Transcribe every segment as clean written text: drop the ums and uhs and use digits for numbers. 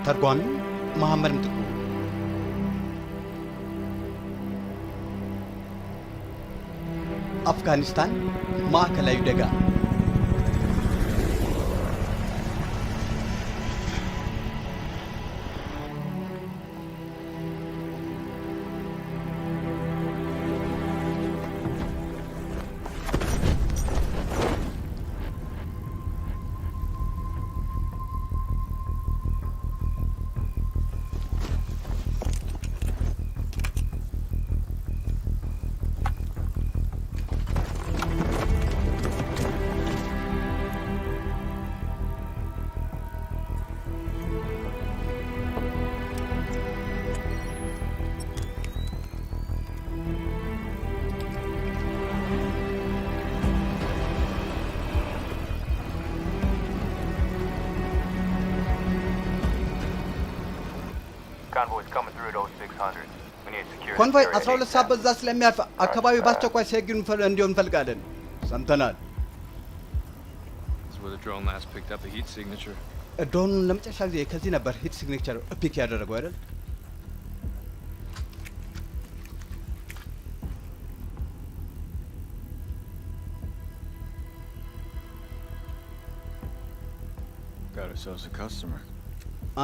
ተርጓሚ መሐመድ ምትኩ አፍጋኒስታን ማዕከላዊ ደጋ ኮንቮይ 12 ሰዓት በዛ ስለሚያልፍ አካባቢ በአስቸኳይ ሴኪዩር እንዲሆን እንፈልጋለን። ሰምተናል። ድሮኑን ለመጨረሻ ጊዜ ከዚህ ነበር ሂት ሲግኔቸር ፒክ ያደረገው አይደል?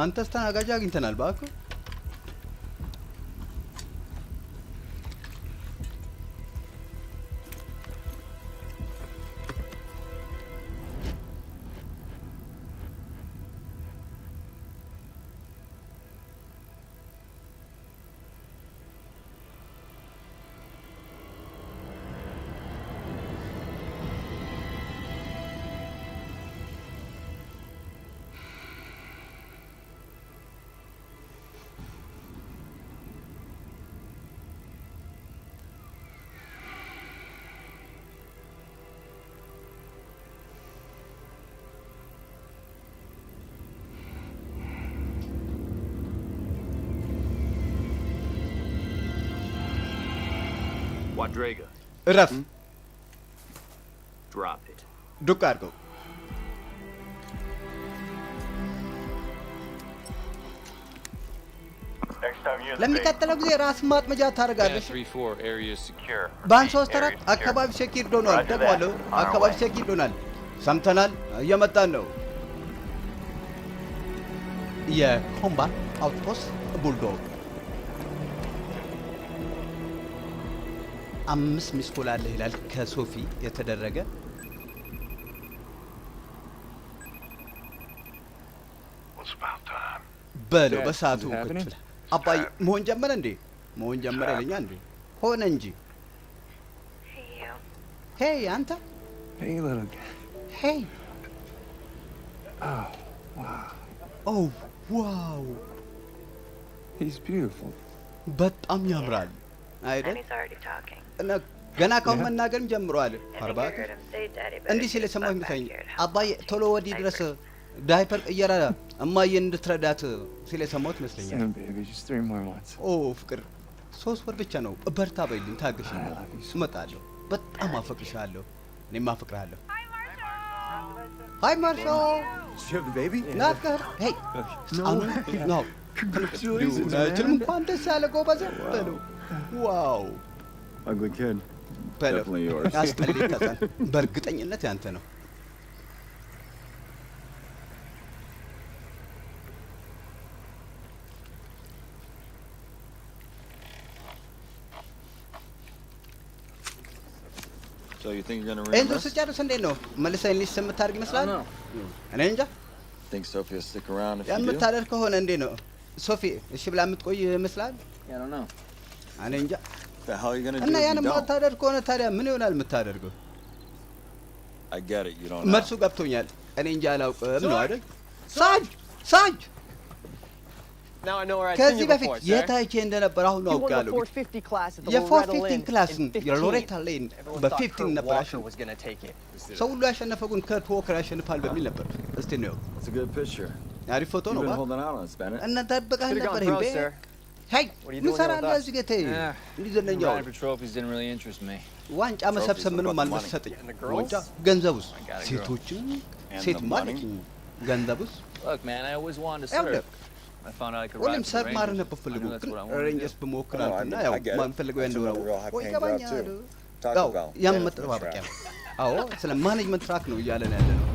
አንተ አስተናጋጅ አግኝተናል እባክህ። Quadriga. እረፍ። Drop it. ዱቅ አድርገው። ለሚቀጥለው ጊዜ ራስ ማጥመጃ ታደርጋለሽ። ባን 3-4 አካባቢ ሴኪር ሆኗል። ደግሞአለሁ አካባቢ ሴኪር ሆኗል። ሰምተናል። እየመጣን ነው። የኮምባት አውቶፖስት ቡልዶግ 5 ሚስኮል አለ ይላል ከሶፊ የተደረገ በለው በሰዓቱ ወቅት አባይ መሆን ጀመረ እንዴ? መሆን ጀመረ ይለኛል እንዴ? ሆነ እንጂ። ሄይ አንተ። ሄይ ኦ ዋው በጣም ያምራል አይደል? ገና ካሁን መናገርም ጀምሯል። አርባክ እንዲህ ሲል የሰማሁት ይመስለኝ አባዬ ቶሎ ወዲህ ድረስ ዳይፐር ቀየራ እማዬን እንድትረዳት ሲል የሰማሁት ይመስለኛል። ኦ ፍቅር 3 ወር ብቻ ነው። በርታ በይልኝ፣ ታግሽኝ፣ እመጣለሁ። በጣም አፈቅርሻለሁ። እኔም አፈቅርሃለሁ። ሃይ ማርሾ ናፍቀህ ሄይ አሁን ነው ናችንም እንኳን ደስ ያለ ጎበዝ በለው። ዋው አስጠሊታ በእርግጠኝነት ያንተ ነው። ኤንዞ ስጨርስ እንዴት ነው መልሰኝ ሊስ የምታደርግ ይመስላል? እኔ እንጃ። የምታደርግ ከሆነ እንዴት ነው ሶፊ እሺ ብላ የምትቆይ ይመስላል? እኔ እንጃ። እና ያን የማታደርግ ከሆነ ታዲያ ምን ይሆናል የምታደርገው? መልሱ ገብቶኛል። እኔ እንጃ አላውቅም ነው አይደል? ሳጅ ከዚህ በፊት የታይቼ እንደነበር አሁን አውቃለሁ። የ415 ክላስን የሎሬታ ሌን በ15 ነበር ሰው ሁሉ ያሸነፈው ግን ከርት ዎከር ያሸንፋል በሚል ነበር። እስቲ ነው አሪፍ ፎቶ ነው እና ተጠብቀህ ነበር ይሄ ሄይ ምን ሰራለህ እዚህ ጌቴ? እንዲዘነኛው ዋንጫ መሰብሰብ ምንም አልመሰጠኝ። ዋንጫ ገንዘቡስ ሴቶችን ሴት ማለት ገንዘቡስ I found out I could ሁሉም ride for ሰብ the ማር Rangers. ነበር I ፈልጉ knew that's ግን what I wanted to ሬንጀርስ do. በመወክራልና ያው ማንፈልገው It's ያንደው another real high ወይ paying job ገባኛል too. Taco ያው Bell. ያም Yeah, መጠባበቂያ that's right. አዎ ስለ ማኔጅመንት ትራክ ነው እያለን ያለ ነው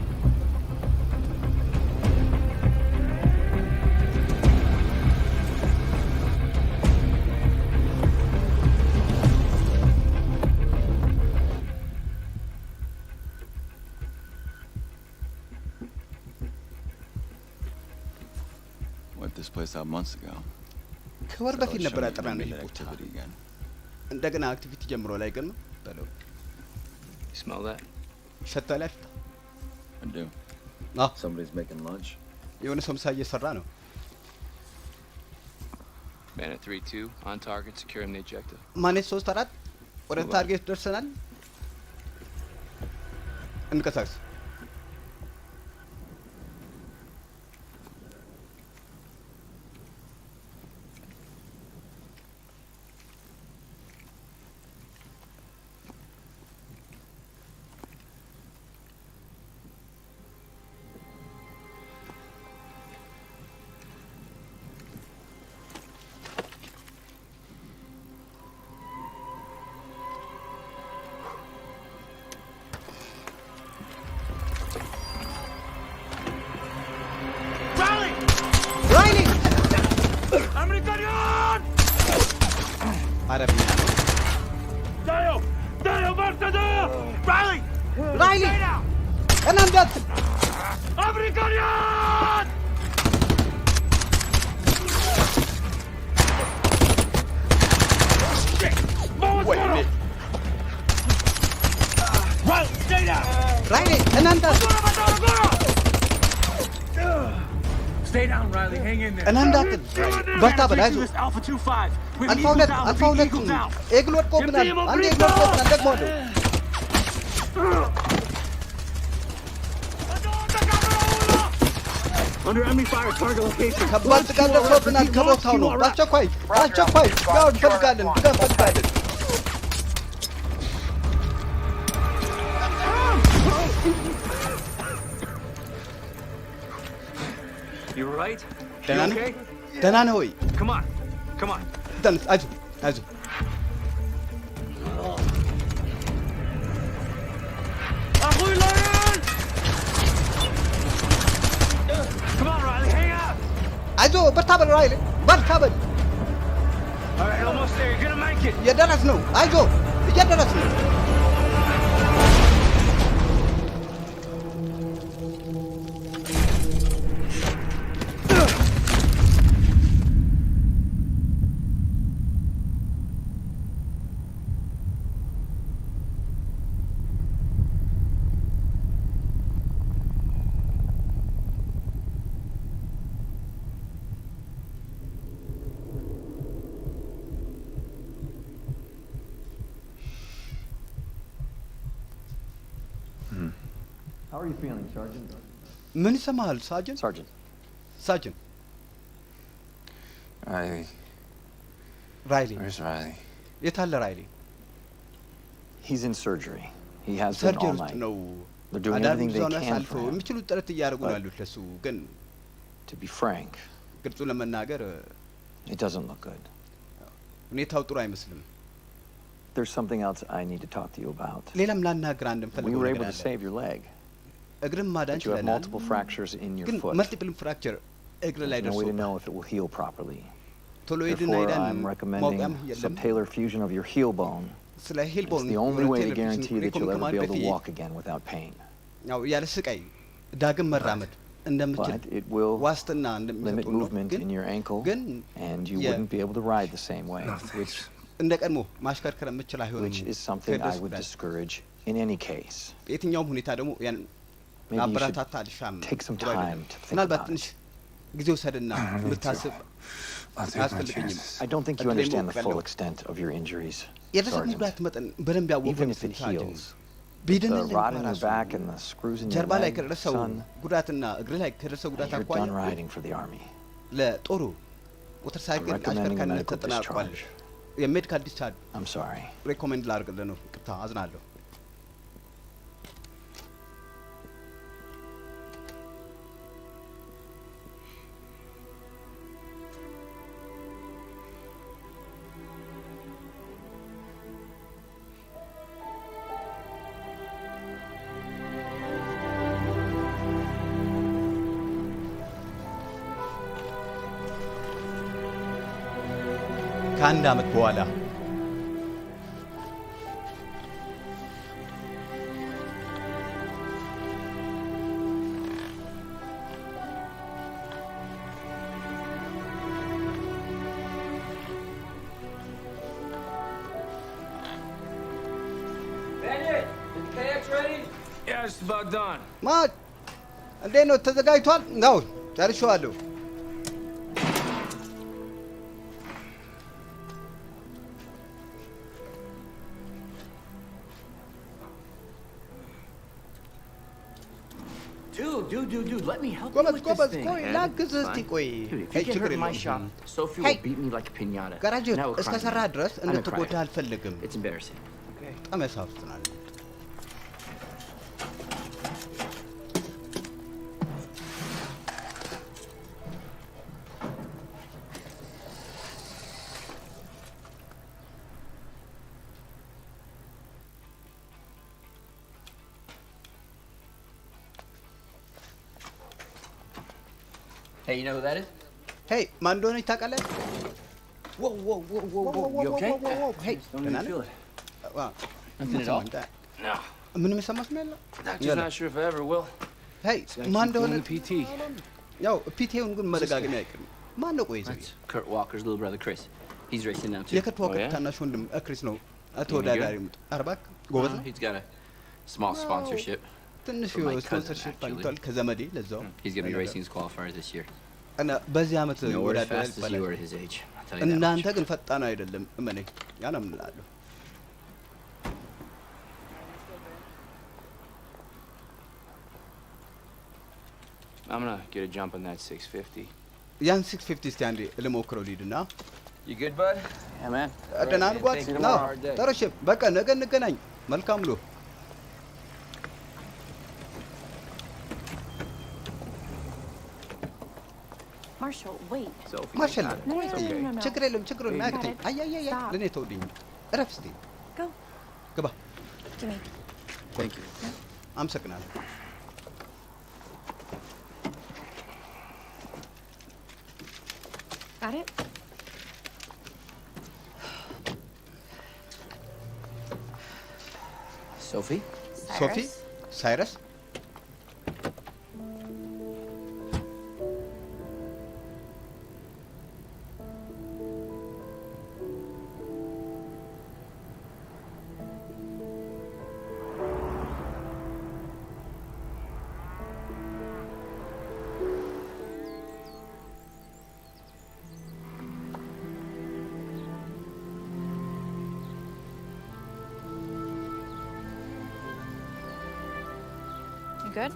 Wiped this place out months ago. ከወር So በፊት it's ነበር showing ያጠራነው ይሄ limited ቦታ activity again. እንደገና አክቲቪቲ ጀምሮ ላይ ግን በለው You smell that? ሸታ ላይ I do. አዎ Somebody's making lunch. የሆነ ሰው ምሳ እየሰራ ነው Man at 3-2, on target, securing the objective. ማኔት 3-4 ወደ ታርጌት ደርሰናል እንቀሳቀስ ራይሊ American! አረብኛ ነው Dale! Dale, basta da! Riley! ራይሊ Stay down! እና እንዳት American! Wait. Riley, stay down! ራይሊ እና እንዳት Stay down, Riley. Hang in there. እና እንዳት በርታ በል አይዞህ This Alpha 2-5. We have አልፋ an ሁለት eagle down. አልፋ Big ሁለት eagle down. ኤግል ወድቆብናል አንድ ኤግል ወድቆብናል ደግሞ አለው Under enemy fire, target location. ከባድ ጥቃት ደርሶብናል ከቦታው ነው በአስቸኳይ በአስቸኳይ ጋር እንፈልጋለን ድጋፍ እንፈልጋለን You right? ደህና You ነህ okay? ደህና ነህ ወይ Come on. Come on. ተነስ አይዞህ አይዞህ أخوي لين! Come on, Riley. Hang out. አይዞህ በርታ በል ራይሊ በርታ በል All right, almost there. You're gonna make it. እየደረስ ነው አይዞህ እየደረስ ነው How are you feeling, Sergeant? ምን ይሰማሃል ሳጅን Sergeant. ሳጅን Riley. ራይሊ Where's Riley? የት አለ ራይሊ He's in surgery. He has been ሰርጀሪ all ውስጥ night. ነው They're doing አንዳንድ everything they ብዙውን can አሳልፈው for him. የሚችሉት ጥረት እያደረጉ ነው ያሉት ለሱ ግን To be frank, ግልጹ ለመናገር it doesn't look good. ሁኔታው ጥሩ አይመስልም There's something else I need to talk to you about. ሌላም ላናግር አንድ We እንፈልገው were ነገር able to አለ save your leg, እግርም ማዳን but you have ችለናል multiple fractures in your ግን foot. መልቲፕል ፍራክቸር እግር ላይ There's no way to ደርሶ know if it will heal properly. ቶሎ ሄድና Therefore, ሄዳን I'm recommending ማውቂያም የለም some tailor fusion of your heel bone. ስለ It's ሂልቦን the only way to guarantee that you'll ever be able to walk again without pain. ያው ያለ ስቃይ ዳግም መራመድ እንደምችል But it will ዋስትና limit እንደሚሰጡ ነው movement ግን in your ankle, ግን and you yeah. wouldn't be able to ride the same way, እንደ ቀድሞ ማሽከርከር የምችል አይሆንም which is something I ከደስ would ጉዳት discourage in any case. በየትኛውም ሁኔታ ደግሞ ያን Maybe you should አበረታታ አልሻም take some ጥሩ አይደለም። time to think ምናልባት about ትንሽ it. ጊዜ ውሰድና የምታስብ I'll take my አያስፈልገኝም chances. I don't think you Actually, understand the more full fellow. extent of your injuries, የደረሰ Sergeant. ጉዳት መጠን በደንብ ያወቀ Even if it ምስል ሳጅን heals, the ቢድንልን rod in your ራሱ back and the screws in your ጀርባ ላይ leg, ከደረሰው son, ጉዳትና እግር ላይ ከደረሰው ጉዳት you're አኳያ done riding for the Army. ለጦሩ ሞተር I'm ሳይክል recommending a አሽከርካሪነት medical ተጠናቋል discharge. የሜዲካል ዲስቻርጅ I'm sorry. ሬኮሜንድ ላድርግልህ ነው ቅጣ አዝናለሁ ከአንድ አመት በኋላ Yeah, it's about done. ማት እንዴት ነው ተዘጋጅቷል? ነው ጨርሼዋለሁ። Dude, let me help you ጎበዝ with this ጎበዝ thing. ቆይ ላግዝህ እስቲ ቆይ Dude, if አይ you get ችግር hurt in my የለውም shop, Sophie Hey. will beat me like a piñata. ጋራጅ And I will cry እስከ ሰራ in it. ድረስ I'm a እንድትጎዳ crier. አልፈልግም። It's embarrassing. በጣም ያሳፍናል። Hey, you know who that is? ሄይ ማን እንደሆነች ታውቃለህ? Whoa, you okay? ሄይ Don't ደህና even ነህ? feel it. ዋ- Nothing at all? No. ምንም የሰማህ ስም የለም? Doctor's Yeah. not sure if I ever will. ሄይ Just gotta ማን keep doing እንደሆነ the PT. ያው ፒቴውን ግን መደጋገም አይቀርም። ማን ነው ቆይ? That's Kurt Walker's little brother, Chris. He's racing now, too. የከት ዋከት Oh, yeah? ታናሽ ወንድም ክሪስ ነው ተወዳዳሪ። ኧረ እባክህ ጎበዝ ነው። He's got a small sponsorship. ትንሽ From my cousin, ስፖንሰርሺፕ actually. አግኝቷል ከዘመዴ ለዛው He's going to be racing as qualifiers this year. እና በዚህ አመት Nowhere as ይወዳደራል fast as you ይባላል። are at his age. I'll tell you that እናንተ much. ግን ፈጣን አይደለም። እመነኝ ያን እምላለሁ። I'm gonna get a jump on that 650. ያን 650 እስቲ አንዴ ልሞክረው ሊድና You good, bud? Yeah, man. ደህና ነው ጓድ? See you ነው tomorrow, hard day. ተረሽ በቃ ነገ እንገናኝ። መልካም ሎ Marshall, wait. Sophie. ማርሻል got it. No, ቆይ no, ቆይ no, no, no. ችግር የለም ችግር የለም You አያቅተኝ። got it. አያያያ Stop. ለኔ ተውልኝ። እረፍ እስቲ Go. ግባ። Gimme. Thank you. አመሰግናለሁ። Got it? Sophie? ሶፊ Cyrus? ሳይረስ You good?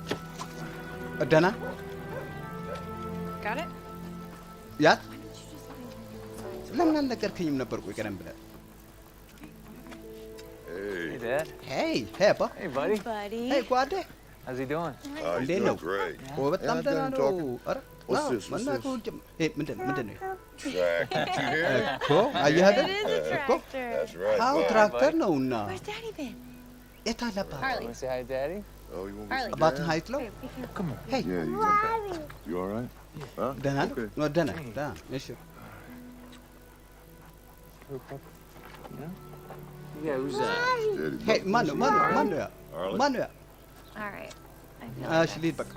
ደህና Got it? ያት ለምን አልነገርከኝም ነበር? ቆይ ቀደም ብለህ Hey, Dad. ሄይ ሄይ አባ Hey, buddy. Buddy. ሄይ ጓዴ How's he doing? He's እንዴት doing ነው? great. ኦ በጣም Yeah, ደህና done ነው። talking. ኧረ What's አዎ፣ this? What's መናገሩ this? ጀም- ምንድን ነው? Tractor. Did you hear that? እኮ አየህ አይደል? It is a እኮ tractor. That's right. አዎ bud. ትራክተር ነውና Where's Daddy been? የት አለ አባ? Harley. Want to say hi, Daddy? Oh, you want to Harley. get አባትን some ሀይት ነው? Come on. ሄይ gas? Yeah, you okay? You all right? Huh? ደህና ነው? Okay. ነው ደህና ደህና። እሺ Yeah, who's that? Daddy, ሄይ ማን ነው? ማን ነው ያ? Harley? ማን ነው ያ? All right. I feel እሺ ልሂድ በቃ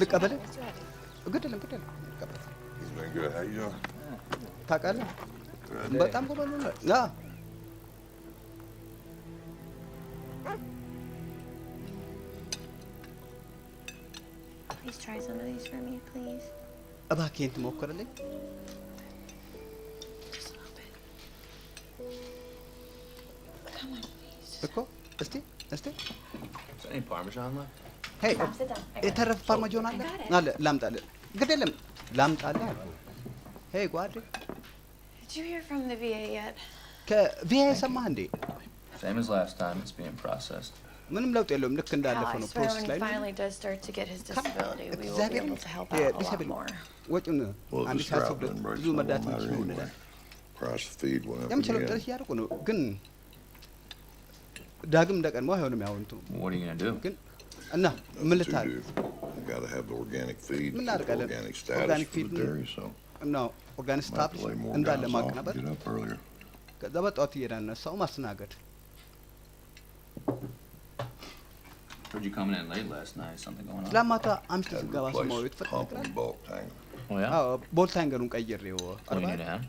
ልቀበልህ? ግድ የለም ግድ የለም ልቀበልህ። He's been good. How you doing? ታውቃለህ Good. በጣም ጎበዝ ነው። ያ Please try some of these for me, please. እባክህን ትሞክርልኝ? Just a little bit. Come on, please. እኮ እስቲ እስቲ Is there any Parmesan left? ሄይ Sit down. I got የተረፈ ፓርማጆን አለ አለ ላምጣልህ። ግድ የለም ላምጣልህ አልኩህ። ሄይ ጓዴ it. Did you hear from the VA yet? ከቪአይ ሰማህ እንዴ? Same as last time. It's being processed. ምንም ለውጥ የለውም። ልክ Hal, እንዳለፈው I ነው። swear ፕሮሰስ when ላይ he ነው። finally does start to get his disability, we will be እግዚአብሔር able to help out a lot ዲስብል more. ወጪውን Well, አንድ this ሺህ አስብ traveling breaks ብዙ not መርዳት gonna matter የሚችል anyway. ይሆናል። Price of feed went up የምችለው again. ጥረት እያደረኩ ነው፣ ግን ዳግም እንደቀድሞ አይሆንም። ያው እንትኑ What are you going to do? ግን እና ምን To ልታደርግ do. You gotta have the organic feed, ምን keep እናደርጋለን? organic status ኦርጋኒክ for the ፊድ dairy, so. ነው ኦርጋኒክ Might ስታፍ have to lay more እንዳለ guys ማቅ off ነበር and get up earlier. ከዛ በጠዋት እየዳነሳው ማስተናገድ Heard you coming in late last night. Something going on? ለማታ አምስት Had to ስገባ ሰማው replace የተፈጠረ pump and bulk tank. Oh yeah. አዎ ቦልታንገሩን ቀይሬው Pulling you down.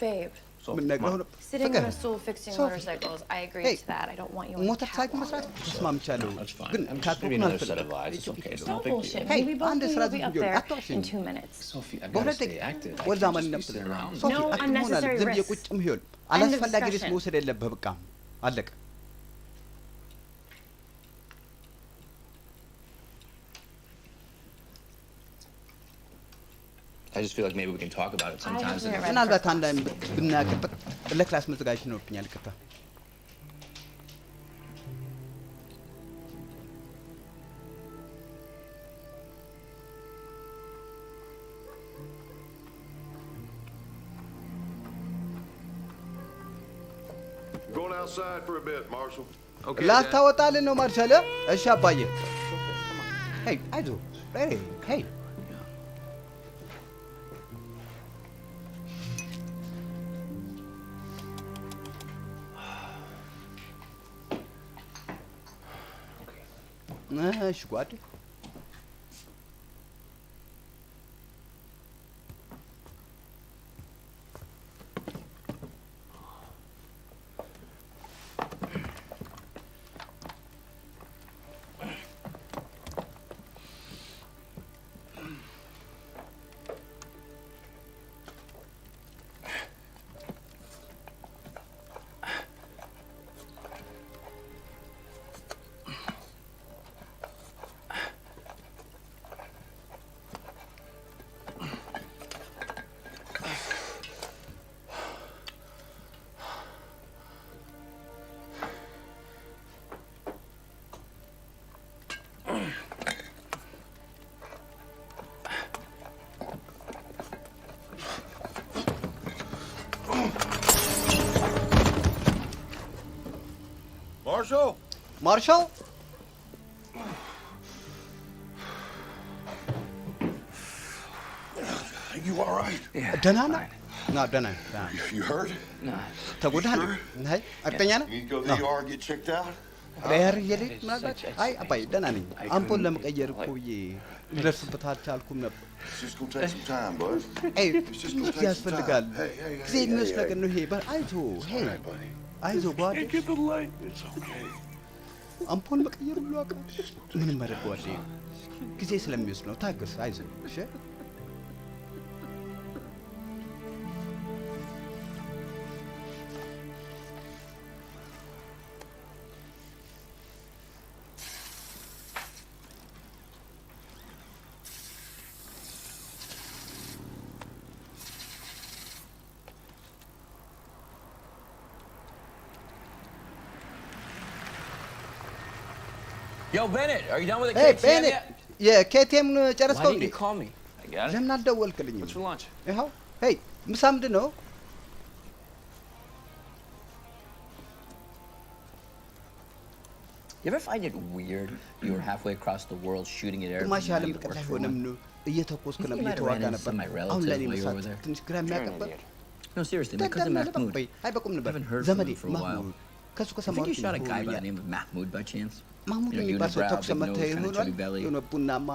Babe, So, ምን ነገር ሆነ sitting ፍቅር on a stool fixing Sophie. motorcycles, I agreed Hey, to that. I don't want you on the ሞተር ሳይክል catwalk. መስራት ተስማምቻለሁ That's fine. ግን I mean, maybe ካትወክን another set of አልፈልግም eyes. It's okay. It's No no big bullshit. deal. Hey, We both አንድ knew ስራ you'll be ዝም up ብሎ there አትዋሽኝ። in 2 minutes. Sophie, I gotta በሁለት stay active. I ወልዳ can't ማን just be ነበር sitting around. ሶፊ No አትሞናል unnecessary ዝም risks. የቁጭም ይሁን End of አላስፈላጊ ሪስክ discussion. መውሰድ የለብህ በቃ አለቀ I just feel like maybe we can talk about it sometimes. I have to ምናልባት አንድ አይም ብናገርበት ለክላስ መዘጋጀት ይኖርብኛል ይቅርታ Going outside for a bit, Marshal. Okay. Dad. ላታወጣልን ነው ማርሻል እሺ አባዬ ሄይ አይዞህ ሄይ ሄይ እሺ ጓድ Marshal? ማርሻል Are you all right? ደህና ነህ ና ደህና ነህ ደህና ነህ You hurt? ተጎዳህ አይ እርግጠኛ ነህ You need to go to the ER and get checked out? ሬር የሌት ምናልባት አይ አባይ ደህና ነኝ አምፖል ለመቀየር እኮ ብዬ ልደርስበት አልቻልኩም ነበር It's just gonna take some time, bud. አይ It's just gonna ጊዜ take some ያስፈልጋል time. Hey, hey, ጊዜ hey, የሚወስድ hey, ነገር ነው ይሄ አይዞህ ሄይ Hey, buddy. አይዞህ ጓድ Hey, get the light. It's okay. አምፖል መቀየር ብሎ አውቃል ምንም አደርገዋል ጊዜ ስለሚወስድ ነው ታገስ አይዞህ እሺ Yo, Bennett, are you done with the Hey, KTM Bennett! yet? የኬቲኤም ጨረስከው Why እንዴ didn't you call me? I got it. ለምን አልደወልክልኝም What's for lunch? ይኸው ሄይ ምሳ ምንድን ነው You ever find it weird you were halfway across the world shooting at ግማሽ airplanes የዓለም you ርቀት worked ላይ for ሆነም one? ነው እየተኮስክ I ነው think you might have እየተዋጋ ran into ነበር some of my አሁን relatives ለእኔ while you were መሳት over there. ትንሽ ግራ የሚያቀበር No, seriously, my cousin Mahmoud. አይበቁም ነበር Haven't heard from ዘመዴ him for a while. ማህሙድ ከሱ I think ከሰማሁት you shot a guy by the name of Mahmoud by chance. ማህሙድ You know, የሚባል ሰው unibrow, ተኩስ big መታ nose, kinda ይሆናል chubby belly. የሆነ ቡናማ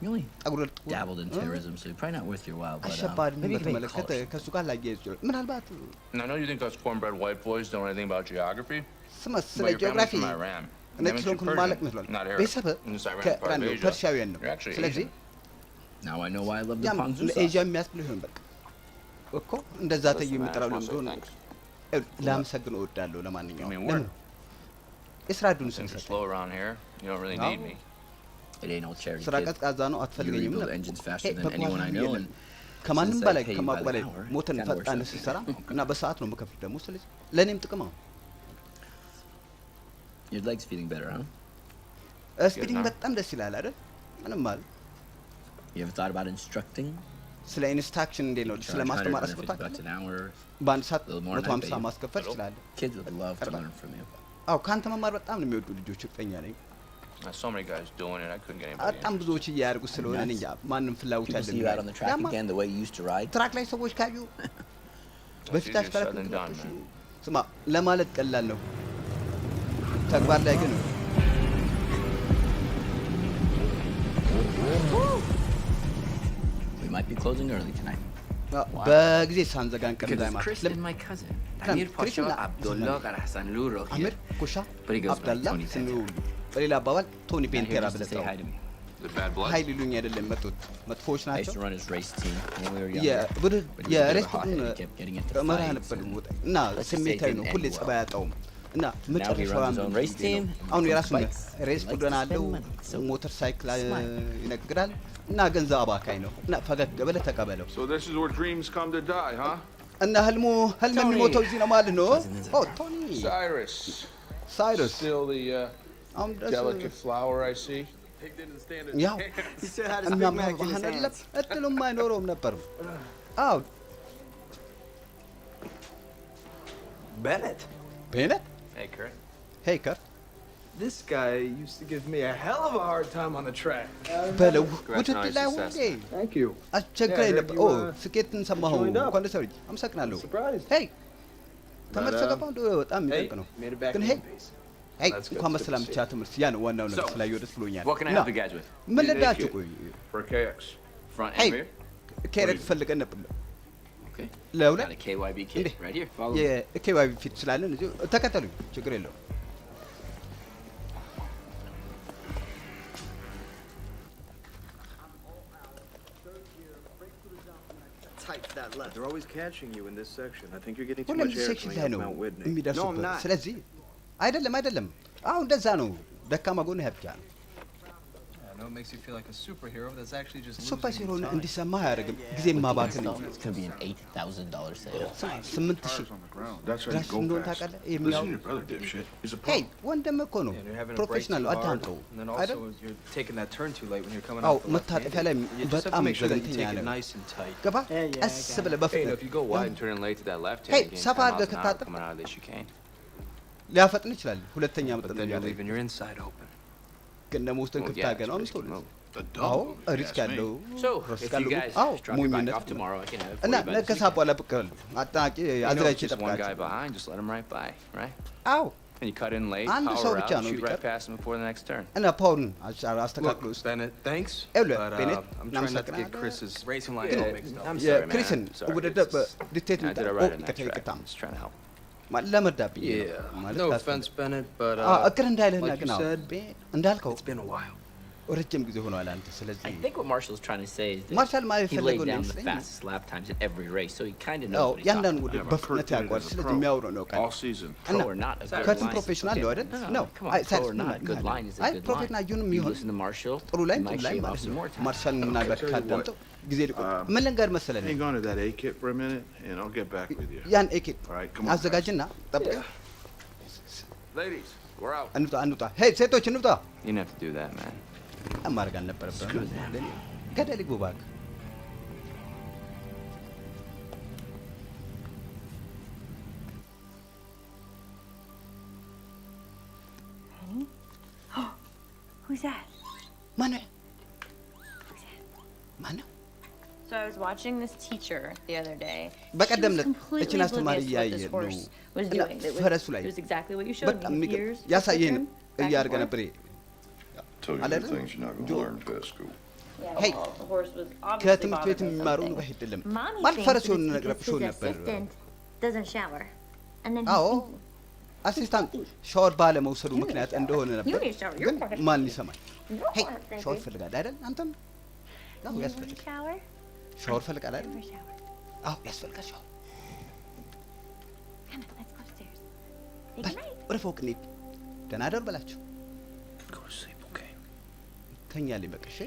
You only ጠጉር dabbled in terrorism, so probably not worth your while. But አሸባሪን maybe you can make በተመለከተ calls. ከእሱ ጋር ላያይዝ ይችላል ምናልባት And I know you think us cornbread white boys don't know anything about geography, ስለ but your family's ጂኦግራፊ from Iran. ነጭ That means ስለሆንኩ you're ማለት Persian, መስሏል not Arab. ቤተሰብ And this Iran part of Asia. ፐርሺያውያን ነው You're actually ስለዚህ Asian. Now I know why I love the ያም Ponzu ኤዥያ sauce. የሚያስብል ይሆን በቃ እኮ እንደዛ ተዩ የሚጠራው ለምን እንደሆነ ላመሰግን እወዳለሁ ለማንኛውም I mean, ለምን we're- የስራ እድሉን Since you're ስንሰጥ slow around here, you don't really No. need me. It ain't no charity. ስራ kid. ቀዝቃዛ ነው You አትፈልገኝም rebuild ነበር engines faster Hey, than በጓ anyone I know, የለም። and ከማንም since I በላይ pay you ከማቁ by the በላይ hour, ሞተን kinda works ፈጣን out. ስትሰራ እና በሰዓት ነው የምከፍል ደግሞ ስለዚህ ለእኔም ጥቅም ነው your leg's feeling better, huh? ስፒዲንግ now. በጣም ደስ ይላል አይደል ምንም ማለት You ever thought about instructing? ስለ ኢንስትራክሽን እንዴት ነው ስለ Charge ማስተማር $150 አስቦታል an hour. በአንድ ሰዓት little more than I 150 pay you. ማስከፈል ይችላል Kids would love to learn from you. አዎ ከአንተ መማር በጣም ነው የሚወዱ ልጆች እርግጠኛ ነኝ So many guys doing it, I couldn't get anybody. በጣም ብዙዎች እያደረጉ ስለሆነ እኔ እንጃ ማንም ፍላጎት People see you out on the track ያለን again the way you used to ride. ትራክ ላይ ሰዎች ካዩ በፊት easier said አሽከረክሩ than done, man. ስማ ለማለት ቀላል ነው ተግባር ላይ ግን We might be closing early tonight. በጊዜ ሳንዘጋን ቀን ላይ ማለት Chris and my cousin. Kan, Amir Chris Pasha na- Abdullah Hassan Luro አሚር ኩሻ But he goes by አብደላ Tony ስኑ Pantera. በሌላ አባባል ቶኒ Not here ፔንቴራ just to ብለህ say ጥራው hi to me. The bad blood? ሀይል ይሉኝ አይደለም መጡት መጥፎች I used ናቸው to run his race team when we were የ younger. ብር But he was a bit of a የሬስቶን hothead. He kept getting into መርህ fights ነበር and- ወጣ እና let's just say ስሜታዊ it ነው didn't ሁሌ end ጸባይ well. ያጣውም እና Now he መጨረሻው runs his own race team. አሁን He የራሱ fights. ሬስ He likes ቡድን to አለው spend money. So ሞተር ሳይክል smile. ይነግዳል እና ገንዘብ አባካኝ ነው እና ፈገግ ብለህ ተቀበለው So this is where dreams come to die, huh? እና ህልም የሚሞተው እዚህ ነው ማለት ነው ኦ ቶኒ Cyrus. ሳይረስ Still the አሁን ድረስ delicate flower I see. ያው የሚያምር ባህን አይደለም እድሉም አይኖረውም ነበር አዎ Bennett. ቤነት Hey, Kurt. ሄይ ከር This guy used to give me a hell of a hard time on the track. በለው Congrats on ውድድር your ላይ success. ሁሌ Thank you. አስቸጋሪ Yeah, ነበር you, ኦ ስኬትን ሰማሁ joined up. እንኳን ደስ አለኝ አመሰግናለሁ Surprised. ሄይ ተመልሰህ ገባሁ እንደው በጣም Hey, የሚጠቅ ነው made it back ግን in ሄይ one piece. ሄይ That's good. እንኳን It's good በሰላም to ብቻ see. ትምህርት ያ ነው ዋናው ነገር So, ስላየሁ ደስ ብሎኛል What can I እና help you guys with? ምን ልዳችሁ ቆይ For KX. Front Hey. and rear? ኬሬት ፈልገን ነበር Okay. ለሁለት Got a KYB kit እንዴ right here. Follow me. የኬዋይ ፊት ስላለን እዚሁ ተከተሉኝ ችግር የለውም Tight to that left. They're always catching you in this section. I think you're getting too ሁሉም much air ሴክሽን coming ላይ up ነው Mount Whitney. የሚደርሱበት ስለዚህ አይደለም አሁን እንደዛ ነው ደካማ ጎን ብቻ ነው I know it makes you feel like a superhero, but that's actually just ሱፐር losing ሲሆን time. እንዲሰማ አያደርግም ጊዜ ማባከን ነው It's going to be an $8,000 sale. 8000 That's ድረስ እንደሆነ ታውቃለህ Listen የሚያው to your brother, dipshit. He's a ሄይ punk. ወንድም እኮ ነው And you're having to brake ፕሮፌሽናል too hard. አዳምጠው And then አይደል also you're taking that turn too late when you're coming አዎ off the left መታጠፊያ ላይ handed. You just have to በጣም make sure that you ዘገንተኛ take it ነው nice and tight. ገባ ቀስ ብለህ Hey, you know, በፍጥነት if you go wide and turn in late to that left Hey, hand, you gain ሰፋ 10 አድርገህ miles an hour ከታጠፍክ coming out of this chicane. ሊያፈጥን ይችላል ሁለተኛ But መጠን then you're ያለ leaving your inside open. ግን ደግሞ ውስጥን Well, ክፍት yeah, አድርገህ ነው it's a risky የምትውለው move. The አዎ double. if you ሪስክ ask me. ያለው So, ሪስክ if you ያለው guys አዎ drop your bike ሞኝነት off tomorrow, I can have it እና for you by ነገ this ከሰዓት weekend. በኋላ ብቅ እላለሁ አጠናቂ You know, አዘጋጅቼ just one guy እጠብቃለሁ behind, just let him right by, right? አዎ And you cut in late, አንድ ሰው power ብቻ out, ነው shoot right የሚቀር past him before the next turn. እና ፓውልን አስተካክሎ Look, ውስጥ Bennett, thanks. ይኸውልህ But ቤኔት I'm trying not to get እናመሰግናለን Chris's racing line ግን all mixed up. I'm sorry, man. የክሪስን I'm sorry. ውድድር It's just- ዲቴት I did it right on that track. ይቅርታ I'm just trying to help. ለመርዳት ብዬ ነው Yeah. ማለት No ታስብ- offense, Bennett, but እቅር እንዳይልህና like ግን you አዎ said, እንዳልከው it's been a while. ረጅም ጊዜ ሆኗል አንተ ስለዚህ I think what Marshall's trying to say is that ማርሻል ማለት he laid የፈለገው ነው down the ይመስለኝ fastest lap times at every race, so he kind of knows ያው what he's ያንዳንዱ talking ውድድር Yeah, but በፍጥነት Kurt did it ያውቋል as a ስለዚህ pro. የሚያወራው ነው ቃል All season. እና Pro or not, a good ከትም line. ፕሮፌሽናል ነው አይደል No, ነው come on, pro or not, a good line is a አይ good ፕሮፌሽናል line. ይሁንም You ይሁን listen to Marshall, ጥሩ ላይ you ጥሩ might ላይ shave off ማለት some ነው more time. ማርሻል ምናልባት tell you what, ካዳምጠው ጊዜ ሊቆ ምን ልንገር መሰለህ Hang on to that A kit for a minute, and I'll get back with you. ያን ኤኬ All right, come on. አዘጋጅና ጠብቀኝ Ladies, we're out. እንውጣ ሄይ ሴቶች እንውጣ You didn't have to do that, man. ማድረግ አልነበረብህም ገደል ይግቡ እባክህ Who's that? ማነው ማነው So I was watching this teacher the other day. በቀደም She was ዕለት completely እችን አስተማሪ oblivious what this እያየ ነው horse was እና doing. It ፈረሱ ላይ was exactly what you showed በጣም me. የሚገርም Ears, ያሳየኝ twisted ነው back and እያደረገ forth. ነበር Tell you Aladdin? the things you're not going to Joe. learn in vet school. Yeah, Hey. well, the horse was obviously ከትምህርት ቤት bothered by የሚማሩ something. አይደለም Mommy ማለት thinks ፈረስ that የሆነ it's ነገር because ብሾ his ነበር assistant doesn't shower. And then አዎ he's thinking, አሲስታንት ሻወር ባለመውሰዱ ምክንያት እንደሆነ ነበር You need to shower. ግን You're fucking ማን ይሰማል no, ሄይ I'm thinking, ሻወር ፈልጋል አይደል አንተም አዎ you want to ያስፈልጋል shower? ሻወር ፈልጋል አይደል Never shower. አዎ ያስፈልጋል ሻወር Come on, let's go upstairs. Say በል goodnight. ወደ ፎቅ እንሂድ ደህና ደር በላቸው Go to sleep, okay? ተኛልኝ በቃ እሺ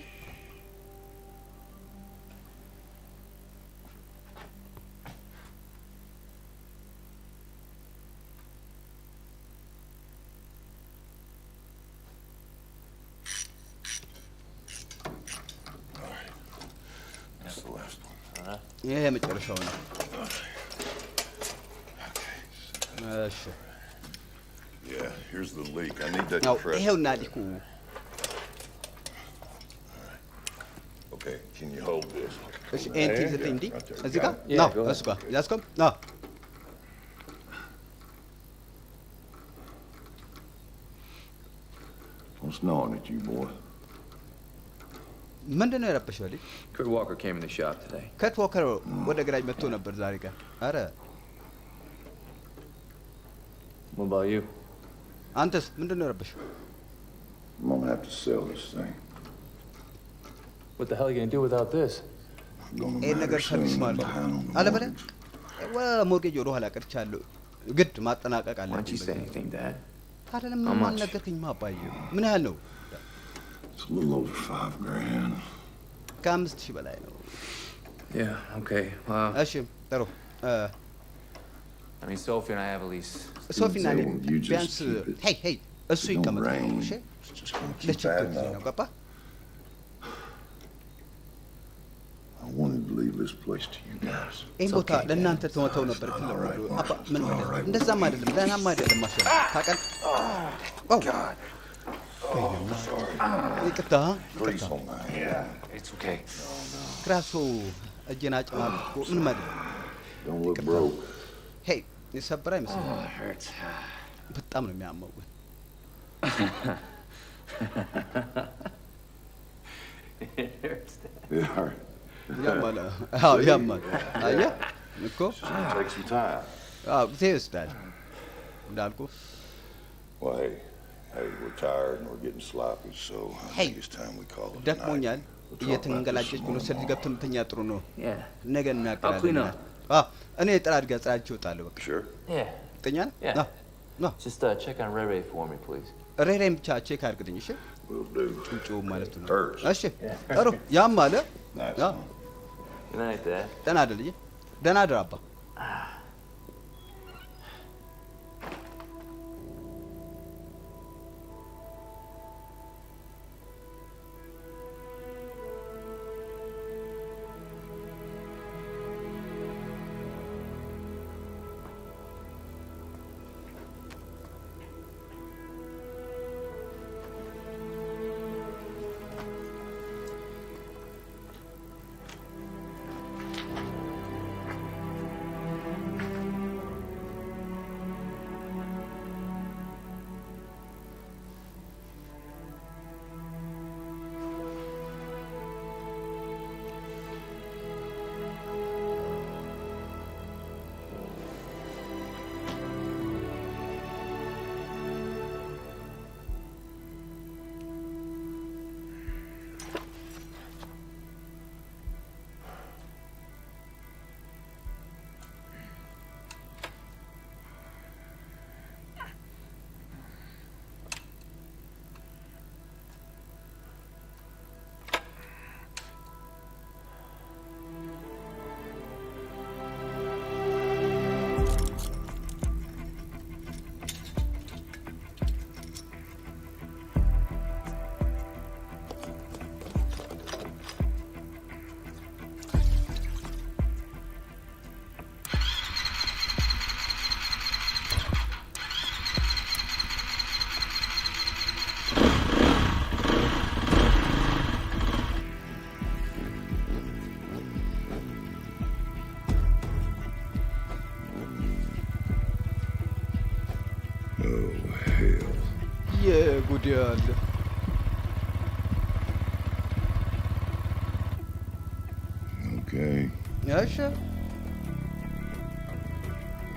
That's the last one. ይሄ የመጨረሻው ነው እሺ Yeah, here's the leak. I need that ያው crest. ይሄውና ሊኩ Okay, can you hold this? እሺ ኤንቲ There, ዘጠኝ ዲ right there. እዚህ ጋር Got it? Yeah, ነው go ahead. እሱ ጋር ያዝከው ነው What's gnawing at you, boy? ምንድን ነው የረበሸው ልጅ Kurt Walker came in the shop today. ከት ዎከር ወደ ግራጅ መጥቶ ነበር ዛሬ ጋር አረ What about you? አንተስ ምንድን ነው የረበሸው I'm gonna have to sell this thing. What the hell are you gonna do without this? Gonna ይሄን ነገር matter ሰርቪስ soon. ማለት I'm behind on the አለ በለ mortgage. ሞርጌጅ ወደ ኋላ ቀርቻለሁ ግድ ማጠናቀቅ Why don't you say አለብኝ anything, Dad? አይደለም How ምን much? ነገርከኝ ማባዬ ምን ያህል ነው It's a little over $5,000. ከ5000 በላይ ነው Yeah, okay. እሺ ጥሩ I mean, Sophie and I have at least... ሶፊና እኔ Well, you just ቢያንስ keep it. ሄይ ሄይ እሱ It don't ይቀመጥ rain. እሺ It's just gonna keep ለችግር adding ጊዜ ነው up. ገባ I wanted to leave this place to you guys. ይህን ቦታ ለእናንተ ተወተው ነበር አባ ምን እንደዛም አይደለም ደህናም አይደለም ማሸነፍ ታውቃለህ ይቅርታ Grease on my hand. It's okay. ራሱ እጄን አጨማልቆ ምን ማለት Don't look broke. ሄይ የሰበረ አይመስልም It hurts. በጣም ነው የሚያመው ግን It hurts, Dad. It hurt. ያማል አዎ ያማል አየህ እኮ It's gonna take some time. አዎ ጊዜ ይወስዳል እንዳልኩ Well, hey, we're tired and we're getting sloppy, so I Hey. think it's time we call it a night. ደክሞኛል We'll talk about this እየተንገላጀች some ብሎ more ስልክ tomorrow. ገብቶ ምተኛ ጥሩ ነው Yeah. ነገ clean እናቀራለን up. እኔ ጥራት ጋር ጽራችሁ እወጣለሁ በቃ Sure. Yeah. ጥኛ Yeah. ና Just check on Ray Ray for me, please. ሬሬም ብቻ ቼክ አድርግልኝ እሺ We'll do. ጩጩ ማለት ነው Hurts. እሺ ጥሩ ያም አለ Nice. Yeah. Huh? Good night, Dad. ደህና አይደል ልጄ ደህና አድር አባ Oh, hell. የጉድ ያለ Okay, እሺ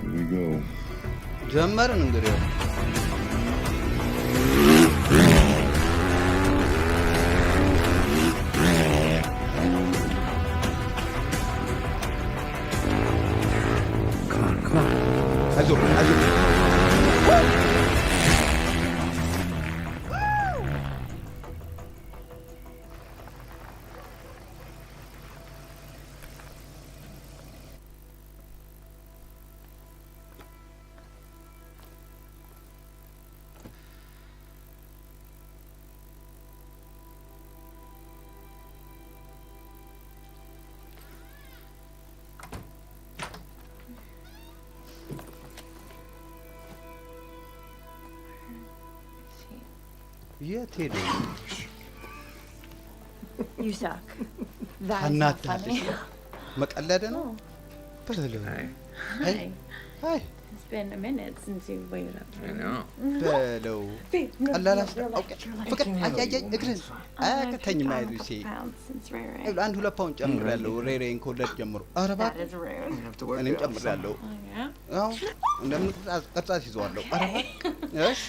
here we go. ጀመርን እንግዲህ አይዞህ አይዞህ የት ሄደ? You suck. That's not funny. መቀለድ ነው በለው Hi. አይ It's been a minute since you waited up for I me. know. በለው ቀላላስ ኦኬ ፍቅር አያያይ እግርን አያከተኝ ማይሉ ሲ Since Ray. አንድ 2 ፓውንድ ጨምራለሁ ሬሬን ከወለድ ጀምሮ ኧረ That is rude. You have to work እኔም it out. ጨምራለሁ Oh, yeah? አዎ እንደምን ቅርጻት ይዘዋለሁ ኧረ እሺ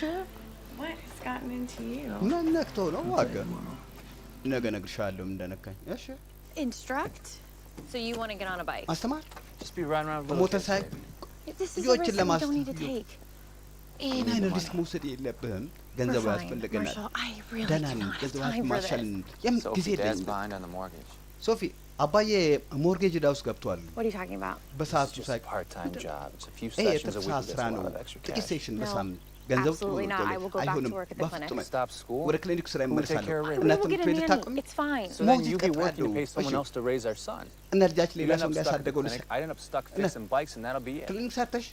What has gotten into you? ምን ነክቶ ነው ዋጋ ነገ እነግርሻለሁ እንደነካኝ እሺ Instruct? So you want to get on a bike? አስተማር Just be riding around with little ሞተር kids, ሳይክል baby. This is a ልጆችን risk that we don't need to ለማስተማር take. ይሄን አይነት ሪስክ መውሰድ የለብህም ገንዘቡ We're fine, ያስፈልገናል Marshall. I really ደህና do ነን not have ገንዘብ time for ማሻል this. የም ጊዜ Sophie, Dad's የለኝም behind on the mortgage. ሶፊ አባዬ ሞርጌጅ ዕዳ ውስጥ ገብቷል What are you talking about? በሰዓቱ It's just a ሳይክ part-time job. It's a few ይሄ sessions a የትርፍ week. ሰዓት That's ስራ a ነው lot of extra ጥቂት cash. ሴሽን No, በሳምንት ገንዘብ ጥሩ absolutely ነው not. I will go back to አይሆንም work at the clinic. በፍጹም Stop school. ወደ ክሊኒክ ስራ Who will take care ይመለሳለሁ of Ray? We እናትም will get a ትሬድ nanny. ታቆሚ It's fine. So then you be working to pay someone else to raise our son. እና ልጃችን You ሌላ end ሰው up stuck at the እንዲያሳደገው clinic. I end up stuck And- fixing bikes, and that'll be it. ክሊኒክ ሰርተሽ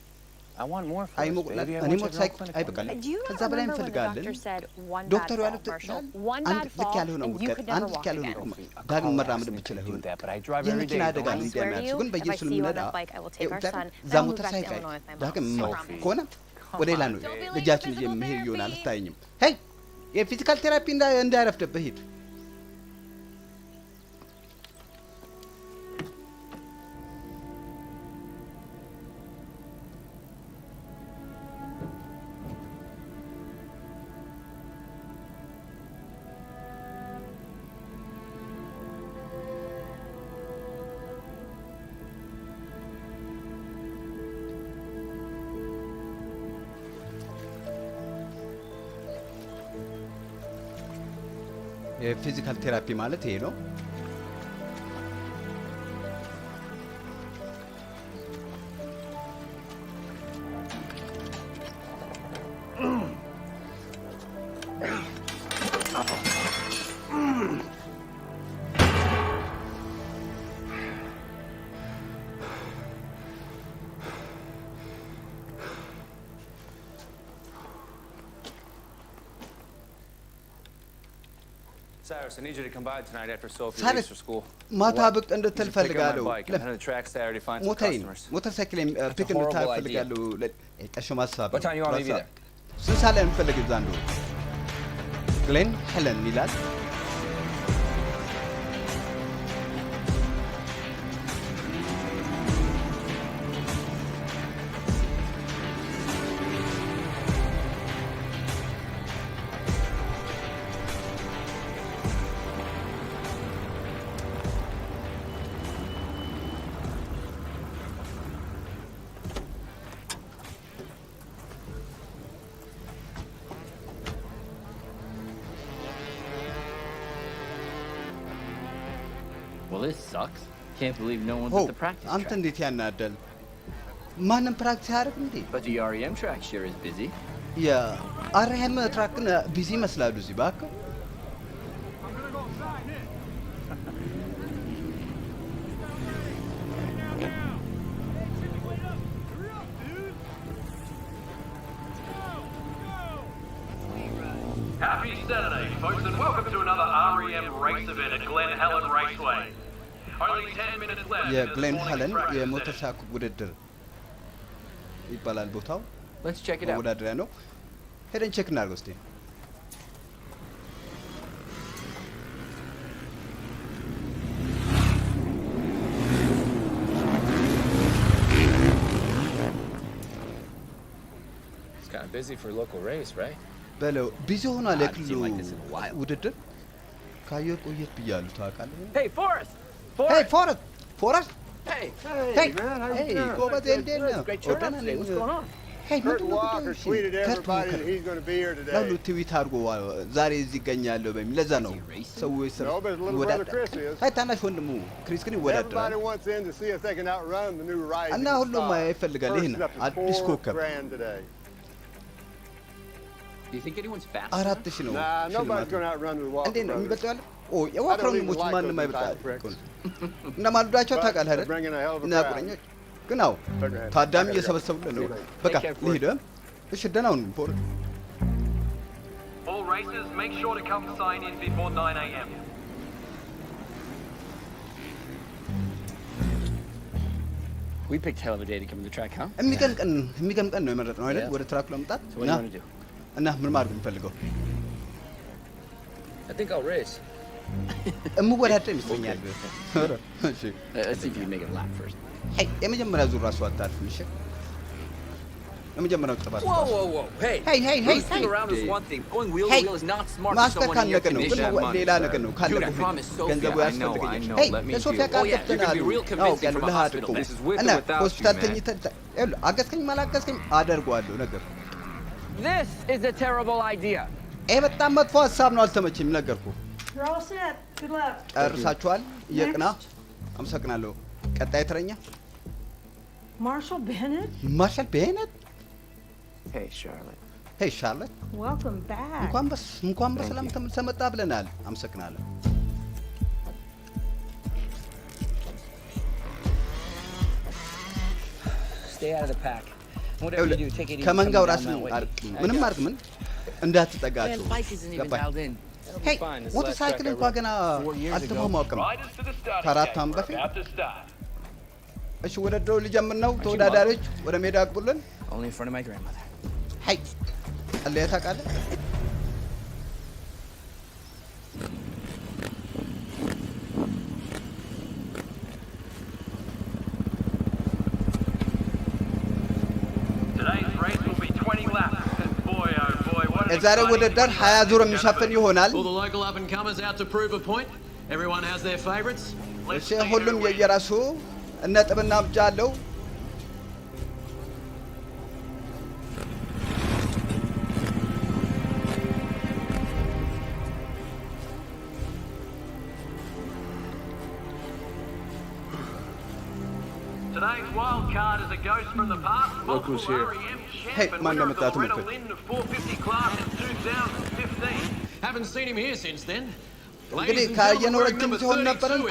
I want more for አይ this, ሞቅላት baby. I እኔ want you ሞት to ሳይክ run clinic one አይበቃል day. Do you not ከዛ በላይ remember when the እንፈልጋለን doctor said one bad ዶክተሩ fall, ያሉት Marshall? One አንድ bad ልክ fall, ያልሆነ and you ውድቀት could አንድ never ልክ walk ያልሆነ again. ቁመት Sophie, a ዳግም car መራመድ accident ብችል can do አይሆንም that, but I drive every የመኪና day. አደጋ I ሊዳ swear to የሚያደርሱ you, ግን if I በየሱ see you on ልምነዳ that bike, I will take our son. እዛ Then we'll move ሞተር back to ሳይክል Illinois with my mom. ዳግም Sophie. ከሆነ ወደ ሌላ ነው Don't be late ልጃችን for physical የሚሄድ ይሆናል therapy. አታየኝም ሄይ የፊዚካል ቴራፒ እንዳያረፍድብህ ሂድ የፊዚካል ቴራፒ ማለት ይሄ ነው Cyrus, I need you to come by tonight after Sophie Cyrus, leaves for school. ማታ What? ብቅ እንድትል You should pick up ፈልጋለሁ my bike and head to the track Saturday, find some ሞተሬን customers. ሞተር ሳይክል ፒክ horrible እንድታደርግ idea. ፈልጋለሁ ቀሽ ማሳብ What time you want me to be there? ስንት ሰዓት ላይ የምፈልግ እዛ አንዱ ግሌን ሄለን ይላል Well, this sucks. Can't believe no one's ኦ at the practice አንተ track. እንዴት ያናደል ማንም ፕራክቲስ ያደርግ እንዴ But the REM track sure is busy. የአርኤም ትራክ ግን ቢዚ ይመስላሉ እዚህ እባክህ Happy Saturday, folks, and welcome to another REM race event at Glen Helen Raceway. Only 10 minutes left. የግሌን ሄለን የሞተር ሳይክል ውድድር ይባላል ቦታው Let's check it out. መወዳደሪያ ነው ሄደን ቼክ እናድርገው እስቲ It's kind of busy for a local race, right? በለው ቢዚ ሆኗል I've የክልሉ seen like this in a while. ውድድር ካየር ቆየት ብያለሁ ታውቃለህ Hey, Forrest! ሄይ ፎረስት Hey! ሄይ ሄይ ጎበዜ እንዴት ነው Great turnout today. What's going on? ሄይ Kurt ምንድን ነው Walker ጉዳዩ? tweeted ከርት everybody ዋከር that he's going to be here ለሁሉ today. ትዊት አድርጎ ዛሬ እዚህ ይገኛለሁ በሚል ለዛ ነው ሰዎች No, but his little brother Chris is. አይ ታናሽ ወንድሙ ክሪስ ግን ይወዳደራል Everybody wants in to see if they can outrun the new rising እና ሁሉም star. ይፈልጋል ይሄን First up is አዲስ ኮከብ $4,000 today. Do you think anyone's faster? 4000 ነው Nah, nobody's ሽልማቱ going to outrun the Walker እንዴት ነው brothers. የሚበልጠው ያለ ኦ የዋክረ I don't even ወንድሞች like ማንም those አይበልጣል type pricks. እና ማልዳቸው But ታውቃለህ አይደል they're bringing a hell of a እና crowd. ቁረኞች ግን አዎ ታዳሚ እየሰበሰቡልን ነው በቃ ልሂድ እሺ ደህና ሁን ፖር All racers, make sure to come sign in before 9 a.m. We picked hell of a day to come to the track, huh? የሚገርም ቀን ነው የመረጥነው አይደል? ወደ ትራክ ለመምጣት እና ምን ማድረግ እንፈልገው? I think I'll race. እምወዳደር ይመስለኛል። Let's see if you can make it lap first. Hey, የመጀመሪያ ዙር ራሱ አታርፍም። እሺ የመጀመሪያው ጥፋት Whoa. Hey. Moving around is one thing. Going wheel to wheel is not smart for someone in your condition. ሌላ ነገር ነው ካለ ገንዘቡ ያስፈልገኛል። Hey, ለሶፊያ ካገተናል ነው ያለው ለሃድኩ እና ሆስፒታል ተኝተህ አገዝከኝ ማላገዝከኝ አደርገዋለሁ ነገር This is a terrible idea. በጣም መጥፎ ሐሳብ ነው አልተመቸኝም ነገርኩህ You're all set. Good luck. ጨርሳችኋል የቅና አመሰግናለሁ ቀጣይ ተረኛ Marshall Bennett? Marshall Bennett? Hey, Charlotte. Hey, Charlotte. Welcome back. እንኳን በሰላም ተመልሰህ መጣ ብለናል አመሰግናለሁ Stay out of the pack. Whatever you do, take it easy. ከመንጋው ራስን ምንም አድርግ ምን እንዳትጠጋቸው Hey, ሞተርሳይክል እንኳን ገና አልተሟሟቅም ከአራት ዓመት በፊት እሺ ውድድሩ ሊጀምር ነው ተወዳዳሪዎች ወደ ሜዳ አቅቡልን Only in front of my grandmother. Hey, አለያ ታውቃለህ የዛሬው ውድድር 20 ዙር የሚሸፍን ይሆናል እሺ ሁሉም የየራሱ ነጥብና ብቻ አለው Today's wild card is a ghost from the past. Look who's here. Hey, man, I'm at that medal in the 450 class in 2015. Haven't seen him here since then. እንግዲህ ካየነው ረጅም ሲሆን ነበረን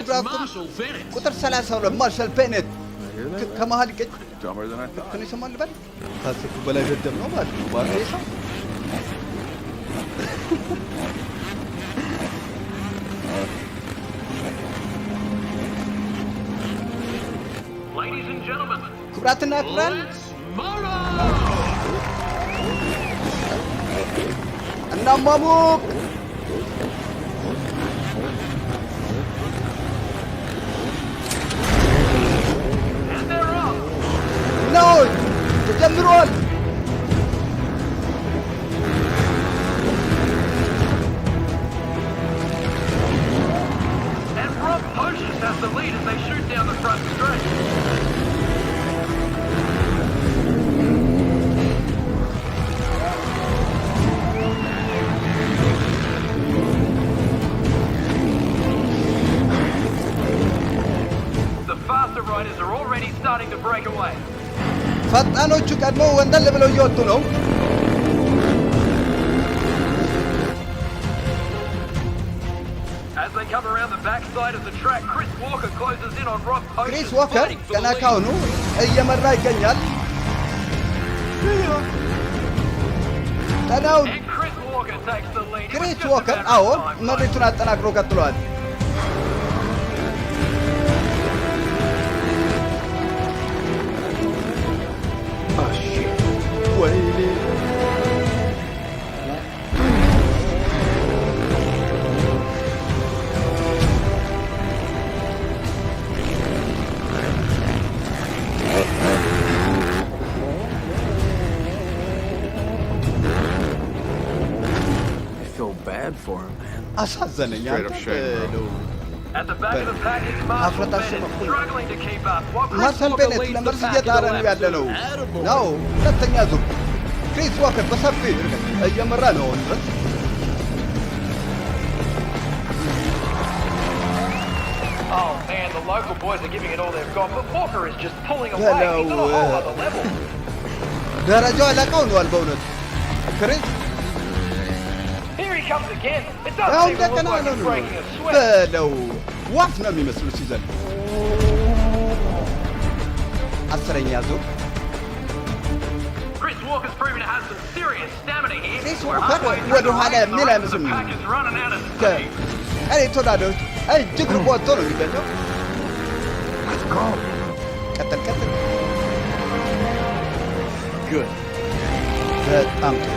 ቁጥር 32 ማርሻል ቤኔት ከመሃል ይገኝ ከኔ ሰማል በል ታስኩ በላይ ደደም ነው ማለት ነው ባሬሳ Ladies and gentlemen, ክብራትና ክብራን እናማሙቅ ነው ተጀምሯል and Rob Pocious has the lead as they shoot down the front straight. Riders are already starting to break away. ፈጣኖቹ ቀድሞ ወንደል ብለው እየወጡ ነው As they come around the backside of the track, Chris Walker closes in on Rob Pocious. Chris Walker ገና ካሁኑ እየመራ ይገኛል ተናው And Chris Walker takes the lead. Chris Walker አዎ መሪቱን አጠናክሮ ቀጥሏል ويلي I feel bad for him, man. አሳዘነኝ At the back of the pack is Marshall Bennett, struggling to keep up. ማርሻል ቤኔት ለመርስ እየጣረ ነው ያለ ነው ነው ሁለተኛ ዙር ክሪስ ዋከር በሰፊ እየመራ ነው ድረስ Oh man, the local boys are giving it all they've got, but Walker is just pulling away. He's on a whole other level. ደረጃው አላቀው ነው በእውነት ክሪስ Here he comes again. It doesn't even look like he's breaking a sweat. በለው ዋፍ ነው የሚመስሉ ሲዘል አስረኛ ዙር Chris Walker's proven to have some serious stamina here. Chris Walker ወደ ኋላ የሚል አይመስልም እኔ ተወዳዳሪዎች እጅግ ርቆ ወጥቶ ነው የሚገኘው ቀጥል Good. በጣም ጥሩ